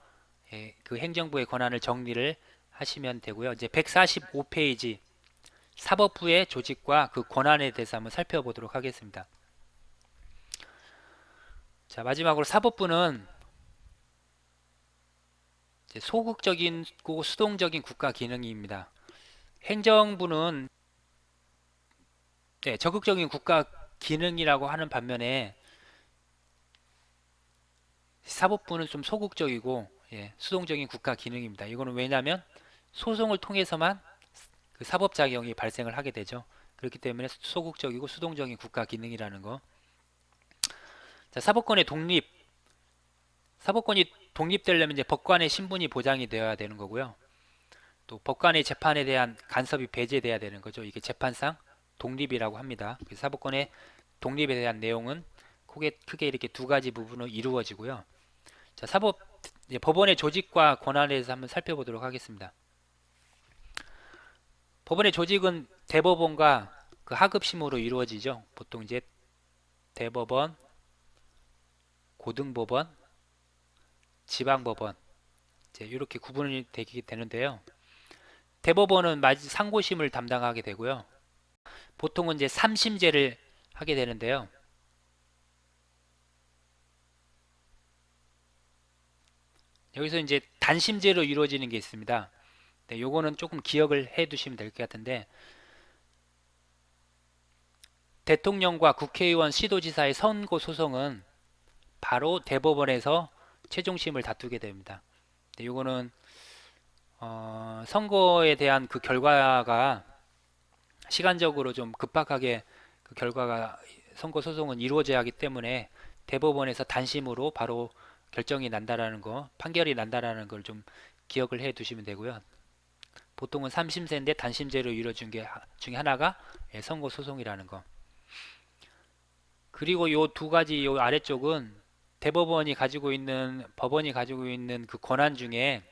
그 행정부의 권한을 정리를 하시면 되고요. 이제 145페이지 사법부의 조직과 그 권한에 대해서 한번 살펴보도록 하겠습니다. 자, 마지막으로 사법부는 이제 소극적이고 수동적인 국가 기능입니다. 행정부는 적극적인 국가 기능이라고 하는 반면에 사법부는 좀 소극적이고 수동적인 국가 기능입니다. 이거는 왜냐하면 소송을 통해서만 그 사법작용이 발생을 하게 되죠. 그렇기 때문에 소극적이고 수동적인 국가 기능이라는 거. 자, 사법권이 독립되려면 이제 법관의 신분이 보장이 되어야 되는 거고요. 또 법관의 재판에 대한 간섭이 배제돼야 되는 거죠. 이게 재판상 독립이라고 합니다. 사법권의 독립에 대한 내용은 크게 이렇게 두 가지 부분으로 이루어지고요. 자, 법원의 조직과 권한에 대해서 한번 살펴보도록 하겠습니다. 법원의 조직은 대법원과 그 하급심으로 이루어지죠. 보통 이제 대법원, 고등법원, 지방법원 이제 이렇게 구분이 되게 되는데요. 대법원은 상고심을 담당하게 되고요. 보통은 이제 3심제를 하게 되는데요. 여기서 이제 단심제로 이루어지는 게 있습니다. 네, 요거는 조금 기억을 해 두시면 될 것 같은데, 대통령과 국회의원, 시도지사의 선고 소송은 바로 대법원에서 최종심을 다투게 됩니다. 네, 요거는 선거에 대한 그 결과가 시간적으로 좀 급박하게 그 결과가 선거 소송은 이루어져야 하기 때문에 대법원에서 단심으로 바로 결정이 난다라는 거, 판결이 난다라는 걸 좀 기억을 해 두시면 되고요. 보통은 3심제인데 단심제로 이루어진 게 중에 하나가 선거 소송이라는 거. 그리고 요 두 가지 요 아래쪽은 법원이 가지고 있는 그 권한 중에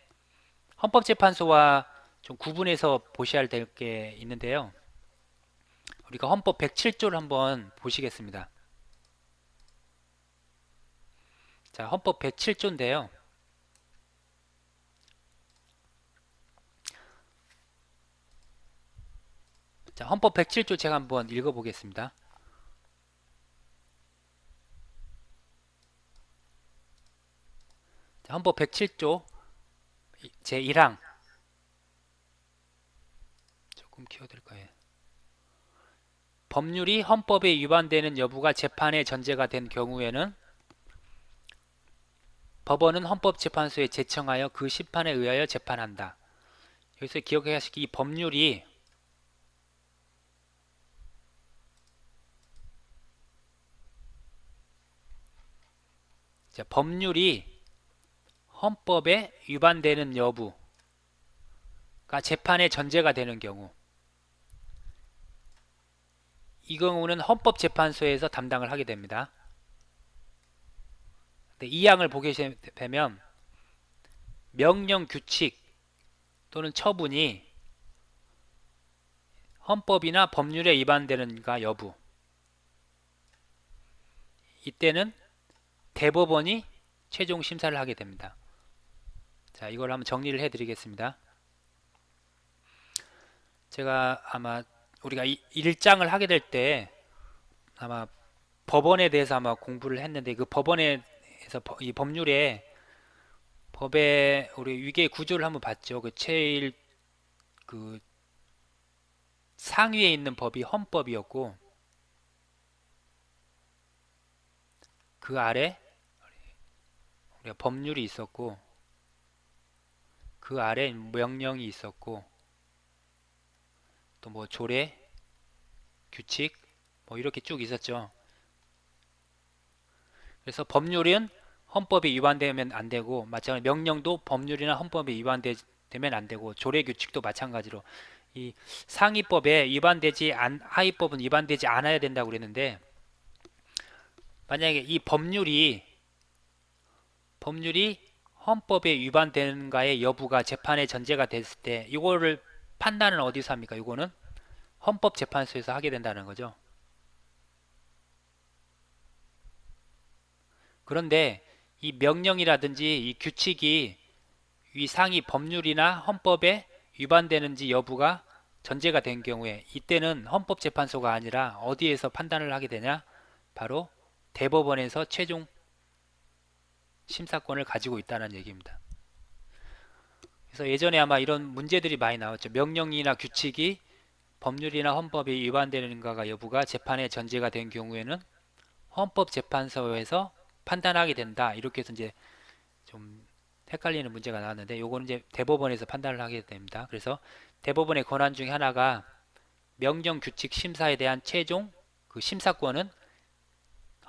헌법재판소와 좀 구분해서 보셔야 될 게 있는데요. 우리가 헌법 107조를 한번 보시겠습니다. 자, 헌법 107조인데요. 자, 헌법 107조 제가 한번 읽어보겠습니다. 자, 헌법 107조 제1항 조금 키워드릴까요? 법률이 헌법에 위반되는 여부가 재판의 전제가 된 경우에는 법원은 헌법재판소에 제청하여 그 심판에 의하여 재판한다. 여기서 기억해야 하시기 이 법률이 헌법에 위반되는 여부가 재판의 전제가 되는 경우, 이 경우는 헌법재판소에서 담당을 하게 됩니다. 이 항을 보게 되면 명령, 규칙 또는 처분이 헌법이나 법률에 위반되는가 여부, 이때는 대법원이 최종 심사를 하게 됩니다. 자, 이걸 한번 정리를 해 드리겠습니다. 제가 아마 우리가 1장을 하게 될 때 아마 법원에 대해서 아마 공부를 했는데, 그 법원에서 이 법률에 법의 우리 위계 구조를 한번 봤죠. 그 제일 그 상위에 있는 법이 헌법이었고 그 아래 우리가 법률이 있었고 그 아래 명령이 있었고 또 뭐 조례, 규칙 뭐 이렇게 쭉 있었죠. 그래서 법률은 헌법에 위반되면 안 되고 마찬가지로 명령도 법률이나 헌법에 위반되면 안 되고 조례 규칙도 마찬가지로 이 상위법에 하위법은 위반되지 않아야 된다고 그랬는데 만약에 이 법률이 헌법에 위반되는가의 여부가 재판의 전제가 됐을 때 이거를 판단은 어디서 합니까? 이거는 헌법재판소에서 하게 된다는 거죠. 그런데 이 명령이라든지 이 규칙이 위 상위 법률이나 헌법에 위반되는지 여부가 전제가 된 경우에 이때는 헌법재판소가 아니라 어디에서 판단을 하게 되냐? 바로 대법원에서 최종 심사권을 가지고 있다는 얘기입니다. 그래서 예전에 아마 이런 문제들이 많이 나왔죠. 명령이나 규칙이 법률이나 헌법에 위반되는가가 여부가 재판의 전제가 된 경우에는 헌법재판소에서 판단하게 된다. 이렇게 해서 이제 좀 헷갈리는 문제가 나왔는데 요거는 이제 대법원에서 판단을 하게 됩니다. 그래서 대법원의 권한 중에 하나가 명령 규칙 심사에 대한 최종 그 심사권은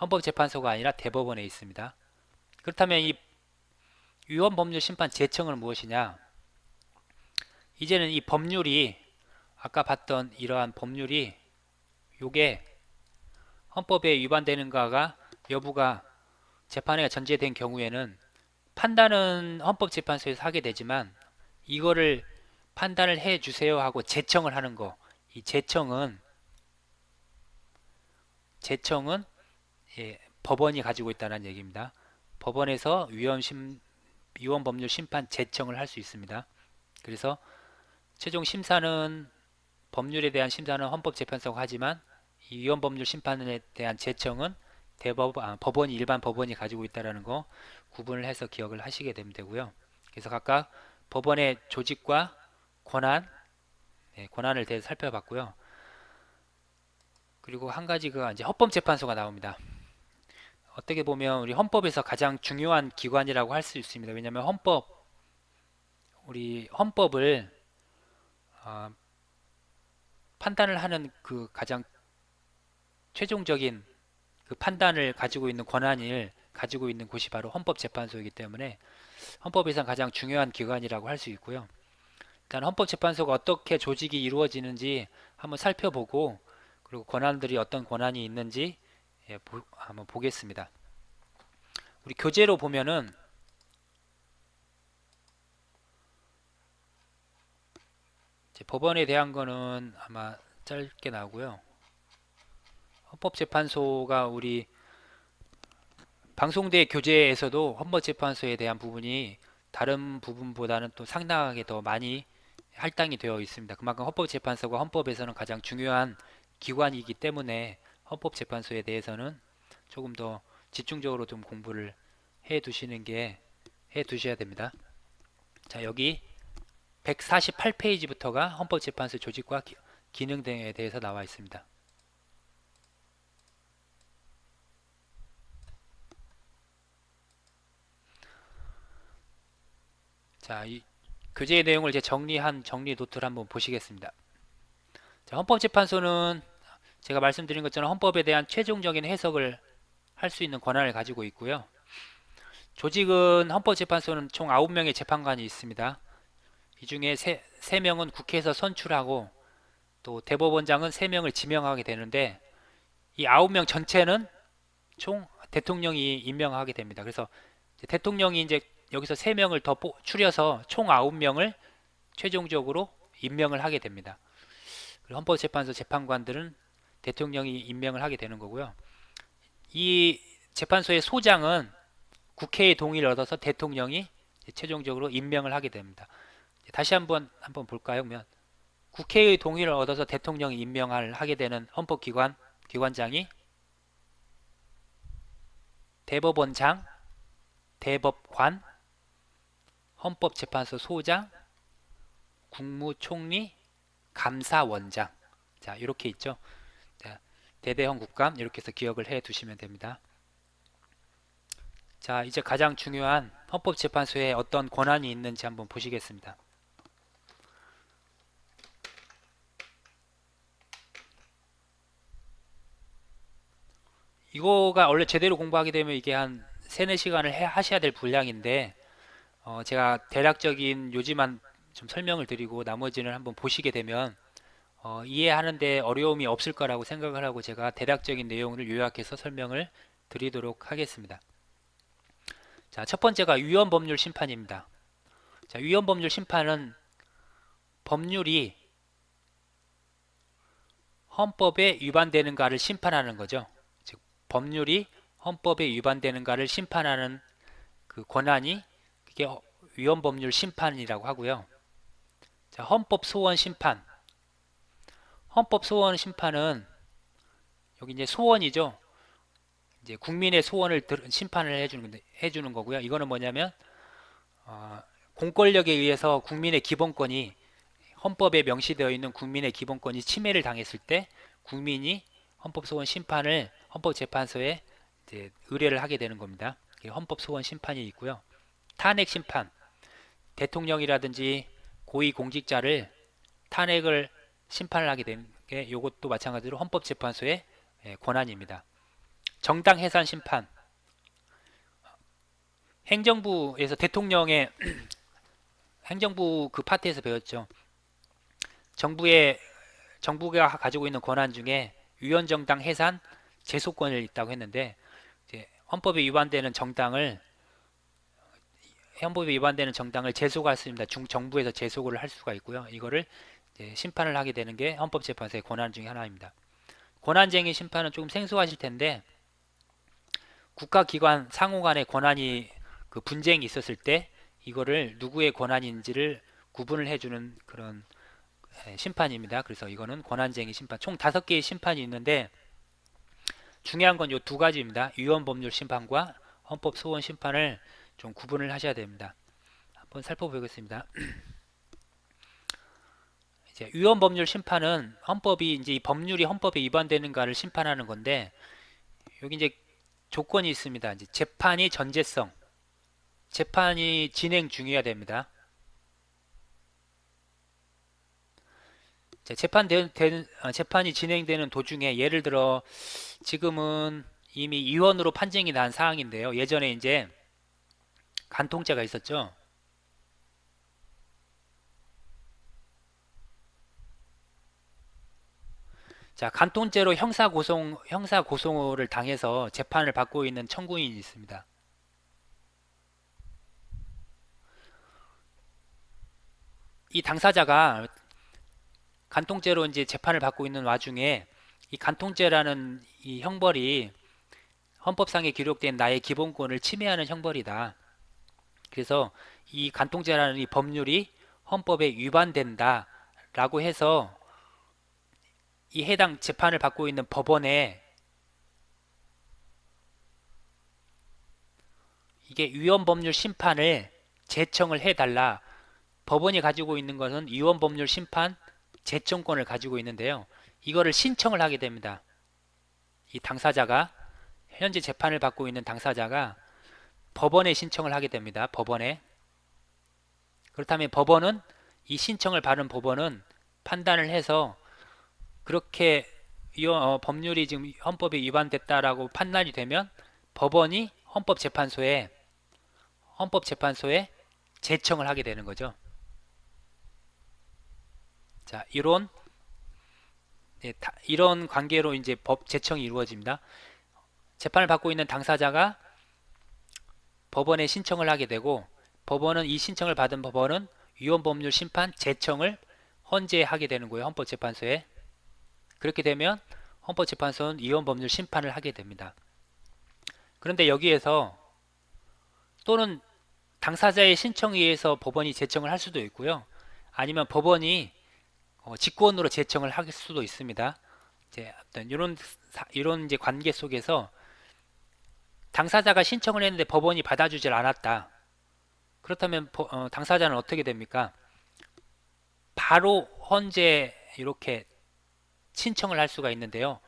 헌법재판소가 아니라 대법원에 있습니다. 그렇다면 이 위헌법률 심판 제청은 무엇이냐? 이제는 이 법률이 아까 봤던 이러한 법률이 요게 헌법에 위반되는가가 여부가 재판에 전제된 경우에는 판단은 헌법재판소에서 하게 되지만 이거를 판단을 해 주세요 하고 제청을 하는 거. 이 제청은 예, 법원이 가지고 있다는 얘기입니다. 법원에서 위헌법률 심판 제청을 할 수 있습니다. 그래서 최종 심사는 법률에 대한 심사는 헌법재판소가 하지만 이 위헌법률 심판에 대한 제청은 법원이 일반 법원이 가지고 있다는 거 구분을 해서 기억을 하시게 되면 되고요. 그래서 각각 법원의 조직과 권한을 대해서 살펴봤고요. 그리고 한 가지가 이제 헌법재판소가 나옵니다. 어떻게 보면 우리 헌법에서 가장 중요한 기관이라고 할 수 있습니다. 왜냐하면 우리 헌법을 판단을 하는 그 가장 최종적인 그 판단을 가지고 있는 권한을 가지고 있는 곳이 바로 헌법재판소이기 때문에 헌법에서 가장 중요한 기관이라고 할 수 있고요. 일단 헌법재판소가 어떻게 조직이 이루어지는지 한번 살펴보고 그리고 권한들이 어떤 권한이 있는지 한번 보겠습니다. 우리 교재로 보면은 법원에 대한 거는 아마 짧게 나오고요. 헌법재판소가 우리 방송대 교재에서도 헌법재판소에 대한 부분이 다른 부분보다는 또 상당하게 더 많이 할당이 되어 있습니다. 그만큼 헌법재판소가 헌법에서는 가장 중요한 기관이기 때문에 헌법재판소에 대해서는 조금 더 집중적으로 좀 공부를 해 두셔야 됩니다. 자, 여기 148페이지부터가 헌법재판소 조직과 기능 등에 대해서 나와 있습니다. 자, 이 교재의 내용을 이제 정리 노트를 한번 보시겠습니다. 자, 헌법재판소는 제가 말씀드린 것처럼 헌법에 대한 최종적인 해석을 할 수 있는 권한을 가지고 있고요. 조직은 헌법재판소는 총 9명의 재판관이 있습니다. 이 중에 3명은 국회에서 선출하고 또 대법원장은 3명을 지명하게 되는데 이 9명 전체는 총 대통령이 임명하게 됩니다. 그래서 대통령이 이제 여기서 3명을 더 추려서 총 9명을 최종적으로 임명을 하게 됩니다. 헌법재판소 재판관들은 대통령이 임명을 하게 되는 거고요. 이 재판소의 소장은 국회의 동의를 얻어서 대통령이 최종적으로 임명을 하게 됩니다. 다시 한번 볼까요? 그러면 국회의 동의를 얻어서 대통령이 임명을 하게 되는 헌법기관장이 대법원장, 대법관, 헌법재판소 소장, 국무총리, 감사원장 자, 이렇게 있죠. 자, 대대헌 국감 이렇게 해서 기억을 해 두시면 됩니다. 자, 이제 가장 중요한 헌법재판소에 어떤 권한이 있는지 한번 보시겠습니다. 이거가 원래 제대로 공부하게 되면 이게 한 3, 4시간을 하셔야 될 분량인데 제가 대략적인 요지만 좀 설명을 드리고 나머지는 한번 보시게 되면 이해하는데 어려움이 없을 거라고 생각을 하고 제가 대략적인 내용을 요약해서 설명을 드리도록 하겠습니다. 자, 첫 번째가 위헌법률 심판입니다. 자, 위헌법률 심판은 법률이 헌법에 위반되는가를 심판하는 거죠. 즉, 법률이 헌법에 위반되는가를 심판하는 그 권한이 그게 위헌법률 심판이라고 하고요. 자, 헌법 소원 심판. 헌법 소원 심판은 여기 이제 소원이죠. 이제 국민의 소원을 심판을 해주는 거고요. 이거는 뭐냐면 공권력에 의해서 국민의 기본권이 헌법에 명시되어 있는 국민의 기본권이 침해를 당했을 때 국민이 헌법소원 심판을 헌법재판소에 이제 의뢰를 하게 되는 겁니다. 헌법소원 심판이 있고요. 탄핵 심판, 대통령이라든지 고위공직자를 탄핵을 심판을 하게 되는 게 이것도 마찬가지로 헌법재판소의 권한입니다. 정당 해산 심판, 행정부에서 대통령의 행정부 그 파트에서 배웠죠. 정부가 가지고 있는 권한 중에 위헌정당 해산 제소권이 있다고 했는데 이제 헌법에 위반되는 정당을 제소할 수 있습니다. 정부에서 제소를 할 수가 있고요. 이거를 심판을 하게 되는 게 헌법재판소의 권한 중에 하나입니다. 권한쟁의 심판은 조금 생소하실 텐데 국가기관 상호 간의 권한이 그 분쟁이 있었을 때 이거를 누구의 권한인지를 구분을 해주는 그런 심판입니다. 그래서 이거는 권한쟁의 심판, 총 5개의 심판이 있는데 중요한 건 이 2가지입니다. 위헌법률 심판과 헌법소원 심판을 좀 구분을 하셔야 됩니다. 한번 살펴보겠습니다. 이제 위헌법률 심판은 이제 이 법률이 헌법에 위반되는가를 심판하는 건데 여기 이제 조건이 있습니다. 이제 재판이 전제성, 재판이 진행 중이어야 됩니다. 재판이 진행되는 도중에 예를 들어 지금은 이미 위헌으로 판정이 난 사항인데요. 예전에 이제 간통죄가 있었죠. 자, 간통죄로 형사고소를 당해서 재판을 받고 있는 청구인이 있습니다. 이 당사자가 간통죄로 이제 재판을 받고 있는 와중에 이 간통죄라는 이 형벌이 헌법상에 기록된 나의 기본권을 침해하는 형벌이다. 그래서 이 간통죄라는 이 법률이 헌법에 위반된다 라고 해서 이 해당 재판을 받고 있는 법원에 이게 위헌법률 심판을 제청을 해달라. 법원이 가지고 있는 것은 위헌법률 심판 제청권을 가지고 있는데요. 이거를 신청을 하게 됩니다. 이 당사자가 현재 재판을 받고 있는 당사자가 법원에 신청을 하게 됩니다. 법원에. 그렇다면 이 신청을 받은 법원은 판단을 해서 그렇게 법률이 지금 헌법에 위반됐다라고 판단이 되면 법원이 헌법재판소에 제청을 하게 되는 거죠. 자, 이런 관계로 이제 법 제청이 이루어집니다. 재판을 받고 있는 당사자가 법원에 신청을 하게 되고 이 신청을 받은 법원은 위헌법률 심판 제청을 헌재하게 되는 거예요. 헌법재판소에. 그렇게 되면 헌법재판소는 위헌법률 심판을 하게 됩니다. 그런데 여기에서 또는 당사자의 신청에 의해서 법원이 제청을 할 수도 있고요. 아니면 법원이 직권으로 제청을 할 수도 있습니다. 이제 어떤 이런 이제 관계 속에서 당사자가 신청을 했는데 법원이 받아주질 않았다. 그렇다면 당사자는 어떻게 됩니까? 바로 헌재 이렇게 신청을 할 수가 있는데요.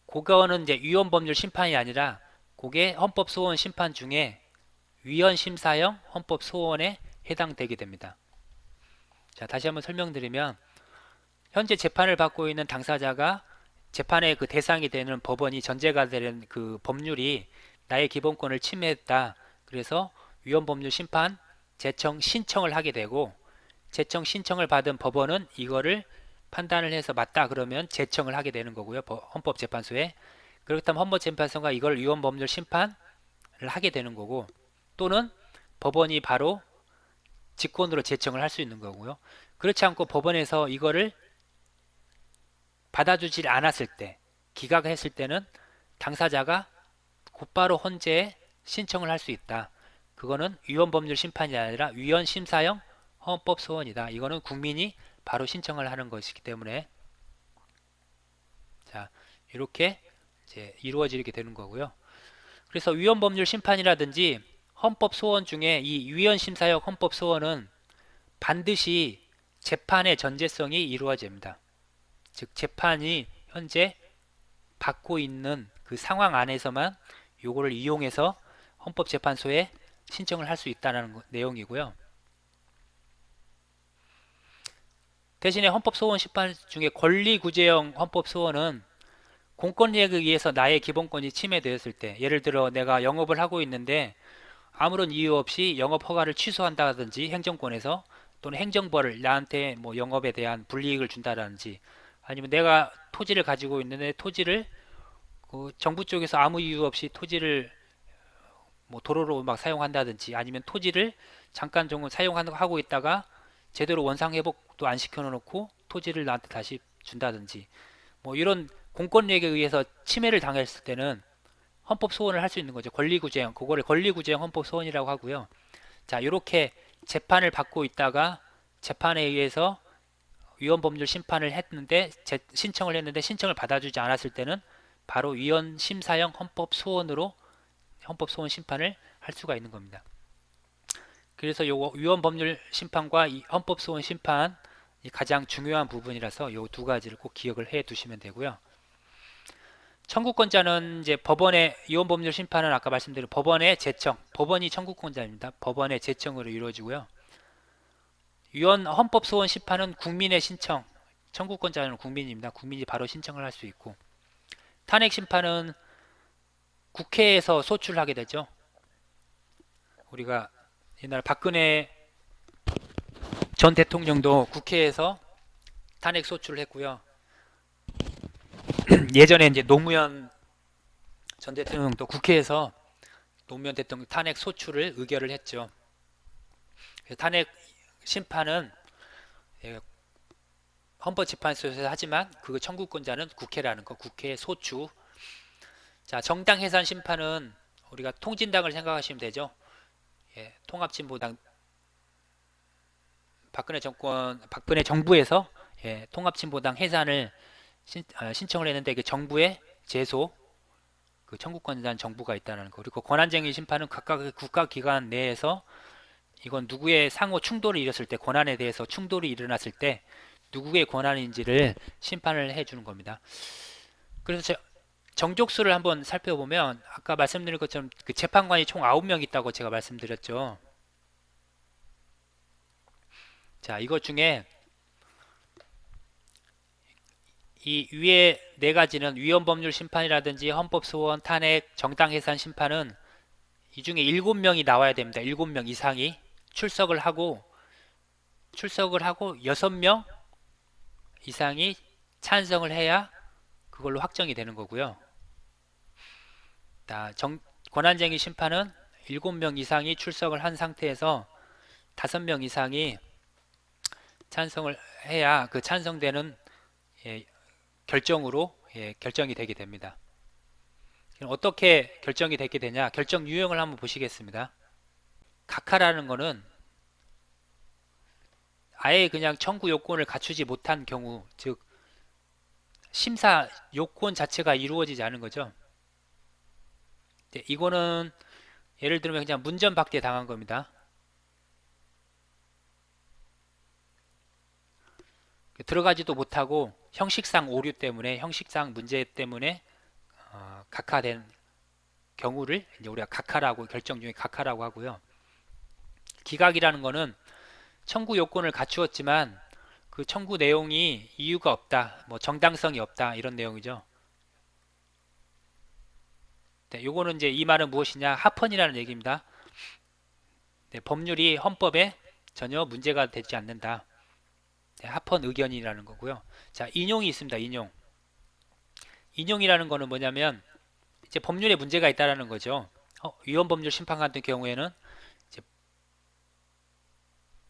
그거는 이제 위헌법률 심판이 아니라 그게 헌법소원 심판 중에 위헌심사형 헌법소원에 해당되게 됩니다. 자, 다시 한번 설명드리면 현재 재판을 받고 있는 당사자가 재판의 그 대상이 되는 법원이 전제가 되는 그 법률이 나의 기본권을 침해했다. 그래서 위헌법률 심판 재청 신청을 하게 되고 재청 신청을 받은 법원은 이거를 판단을 해서 맞다 그러면 재청을 하게 되는 거고요. 헌법재판소에. 그렇다면 헌법재판소가 이걸 위헌법률 심판을 하게 되는 거고 또는 법원이 바로 직권으로 재청을 할 수 있는 거고요. 그렇지 않고 법원에서 이거를 받아주지 않았을 때 기각했을 때는 당사자가 곧바로 헌재에 신청을 할 수 있다. 그거는 위헌법률 심판이 아니라 위헌심사형 헌법소원이다. 이거는 국민이 바로 신청을 하는 것이기 때문에 자 이렇게 이제 이루어지게 되는 거고요. 그래서 위헌법률 심판이라든지 헌법소원 중에 이 위헌심사형 헌법소원은 반드시 재판의 전제성이 이루어집니다. 즉 재판이 현재 받고 있는 그 상황 안에서만 요거를 이용해서 헌법재판소에 신청을 할 수 있다는 내용이고요. 대신에 헌법소원 심판 중에 권리구제형 헌법소원은 공권력에 의해서 나의 기본권이 침해되었을 때 예를 들어 내가 영업을 하고 있는데 아무런 이유 없이 영업 허가를 취소한다든지 행정권에서 또는 행정부를 나한테 뭐 영업에 대한 불이익을 준다든지 아니면 내가 토지를 가지고 있는데 토지를 그 정부 쪽에서 아무 이유 없이 토지를 뭐 도로로 막 사용한다든지 아니면 토지를 잠깐 정도 사용하고 있다가 제대로 원상 회복도 안 시켜놓고 토지를 나한테 다시 준다든지 뭐 이런 공권력에 의해서 침해를 당했을 때는 헌법 소원을 할 수 있는 거죠. 권리구제형 그거를 권리구제형 헌법 소원이라고 하고요. 자 이렇게 재판을 받고 있다가 재판에 의해서 위헌법률 심판을 했는데 신청을 했는데 신청을 받아주지 않았을 때는 바로 위헌심사형 헌법소원으로 헌법소원 심판을 할 수가 있는 겁니다. 그래서 요거 위헌법률 심판과 이 헌법소원 심판이 가장 중요한 부분이라서 요 두 가지를 꼭 기억을 해 두시면 되고요. 청구권자는 이제 법원의 위헌법률 심판은 아까 말씀드린 법원의 재청, 법원이 청구권자입니다. 법원의 재청으로 이루어지고요. 위헌 헌법소원 심판은 국민의 신청, 청구권자는 국민입니다. 국민이 바로 신청을 할 수 있고 탄핵 심판은 국회에서 소출하게 되죠. 우리가 옛날 박근혜 전 대통령도 국회에서 탄핵 소출을 했고요. 예전에 이제 노무현 전 대통령도 국회에서 노무현 대통령 탄핵 소출을 의결을 했죠. 탄핵 심판은 헌법재판소에서 하지만 그 청구권자는 국회라는 거, 국회 소추. 자, 정당 해산 심판은 우리가 통진당을 생각하시면 되죠. 예, 통합진보당 박근혜 정부에서 예, 통합진보당 해산을 신청을 했는데 그 정부의 제소, 그 청구권자는 정부가 있다는 거. 그리고 권한쟁의 심판은 각각의 국가기관 내에서 이건 누구의 상호 충돌을 일었을 때 권한에 대해서 충돌이 일어났을 때 누구의 권한인지를 심판을 해주는 겁니다. 그래서 정족수를 한번 살펴보면 아까 말씀드린 것처럼 그 재판관이 총 9명 있다고 제가 말씀드렸죠. 자, 이것 중에 이 위에 네 가지는 위헌법률 심판이라든지 헌법소원, 탄핵, 정당해산 심판은 이 중에 7명이 나와야 됩니다. 7명 이상이 출석을 하고 6명 이상이 찬성을 해야 그걸로 확정이 되는 거고요. 권한쟁의 심판은 7명 이상이 출석을 한 상태에서 5명 이상이 찬성을 해야 그 찬성되는 결정으로 결정이 되게 됩니다. 어떻게 결정이 되게 되냐? 결정 유형을 한번 보시겠습니다. 각하라는 거는 아예 그냥 청구 요건을 갖추지 못한 경우, 즉 심사 요건 자체가 이루어지지 않은 거죠. 이거는 예를 들면 그냥 문전박대 당한 겁니다. 들어가지도 못하고 형식상 오류 때문에 형식상 문제 때문에 각하된 경우를 이제 우리가 각하라고 결정 중에 각하라고 하고요. 기각이라는 거는 청구 요건을 갖추었지만 그 청구 내용이 이유가 없다, 뭐 정당성이 없다 이런 내용이죠. 네, 요거는 이제 이 말은 무엇이냐? 합헌이라는 얘기입니다. 네, 법률이 헌법에 전혀 문제가 되지 않는다. 네, 합헌 의견이라는 거고요. 자, 인용이 있습니다. 인용. 인용이라는 거는 뭐냐면 이제 법률에 문제가 있다라는 거죠. 위헌법률 심판 같은 경우에는 이제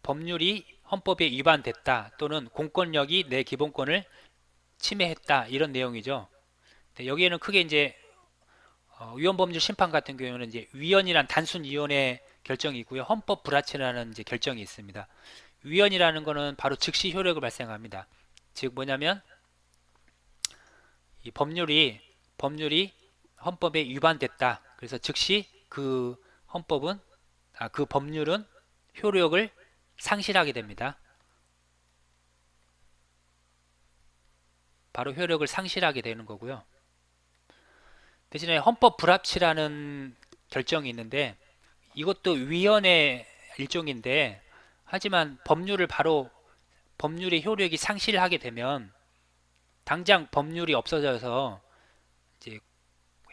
법률이 헌법에 위반됐다 또는 공권력이 내 기본권을 침해했다 이런 내용이죠. 네, 여기에는 크게 이제 위헌법률 심판 같은 경우는 이제 위헌이란 단순 위헌의 결정이 있고요. 헌법 불합치라는 이제 결정이 있습니다. 위헌이라는 거는 바로 즉시 효력을 발생합니다. 즉 뭐냐면 이 법률이 헌법에 위반됐다. 그래서 즉시 그 헌법은 그 법률은 효력을 상실하게 됩니다. 바로 효력을 상실하게 되는 거고요. 대신에 헌법 불합치라는 결정이 있는데 이것도 위헌의 일종인데 하지만 법률의 효력이 상실하게 되면 당장 법률이 없어져서 이제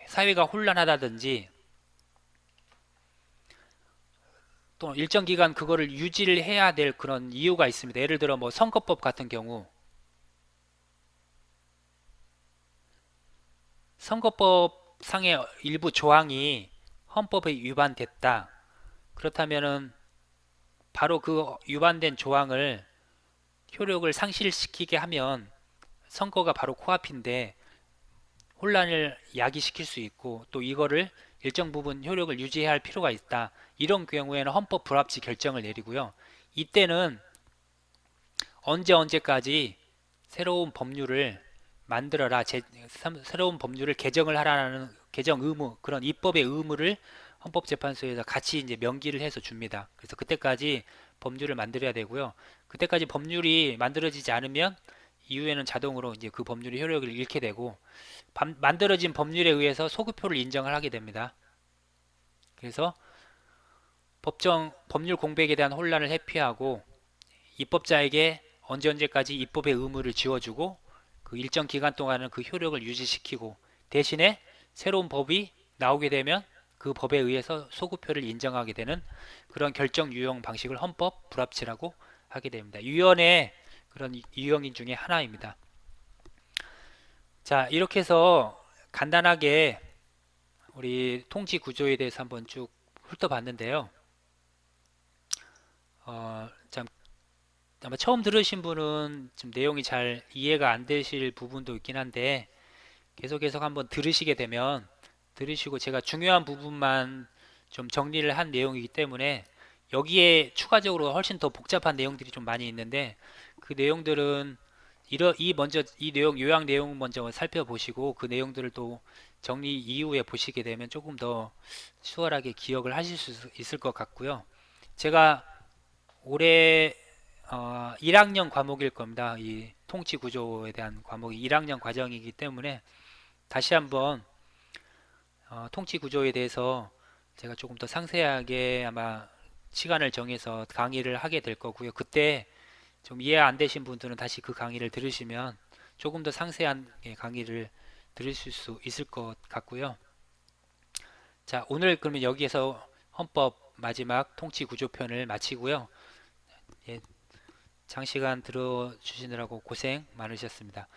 사회가 혼란하다든지 또 일정 기간 그거를 유지를 해야 될 그런 이유가 있습니다. 예를 들어 뭐 선거법 같은 경우 선거법 상의 일부 조항이 헌법에 위반됐다. 그렇다면은 바로 그 위반된 조항을 효력을 상실시키게 하면 선거가 바로 코앞인데 혼란을 야기시킬 수 있고 또 이거를 일정 부분 효력을 유지해야 할 필요가 있다. 이런 경우에는 헌법 불합치 결정을 내리고요. 이때는 언제까지 새로운 법률을 만들어라. 새로운 법률을 개정을 하라는 개정 의무, 그런 입법의 의무를 헌법재판소에서 같이 이제 명기를 해서 줍니다. 그래서 그때까지 법률을 만들어야 되고요. 그때까지 법률이 만들어지지 않으면 이후에는 자동으로 이제 그 법률의 효력을 잃게 되고 만들어진 법률에 의해서 소급표를 인정을 하게 됩니다. 그래서 법률 공백에 대한 혼란을 회피하고 입법자에게 언제까지 입법의 의무를 지워주고 그 일정 기간 동안은 그 효력을 유지시키고 대신에 새로운 법이 나오게 되면 그 법에 의해서 소급표를 인정하게 되는 그런 결정 유형 방식을 헌법 불합치라고 하게 됩니다. 유연의 그런 유형인 중에 하나입니다. 자, 이렇게 해서 간단하게 우리 통치 구조에 대해서 한번 쭉 훑어봤는데요. 참 아마 처음 들으신 분은 좀 내용이 잘 이해가 안 되실 부분도 있긴 한데 계속 한번 들으시게 되면 들으시고 제가 중요한 부분만 좀 정리를 한 내용이기 때문에 여기에 추가적으로 훨씬 더 복잡한 내용들이 좀 많이 있는데 그 내용들은 이 내용 요약 내용 먼저 살펴보시고 그 내용들을 또 정리 이후에 보시게 되면 조금 더 수월하게 기억을 하실 수 있을 것 같고요. 제가 올해 1학년 과목일 겁니다. 이 통치 구조에 대한 과목이 1학년 과정이기 때문에 다시 한번 통치 구조에 대해서 제가 조금 더 상세하게 아마 시간을 정해서 강의를 하게 될 거고요. 그때 좀 이해 안 되신 분들은 다시 그 강의를 들으시면 조금 더 상세한 강의를 들으실 수 있을 것 같고요. 자, 오늘 그러면 여기에서 헌법 마지막 통치 구조편을 마치고요. 예, 장시간 들어주시느라고 고생 많으셨습니다.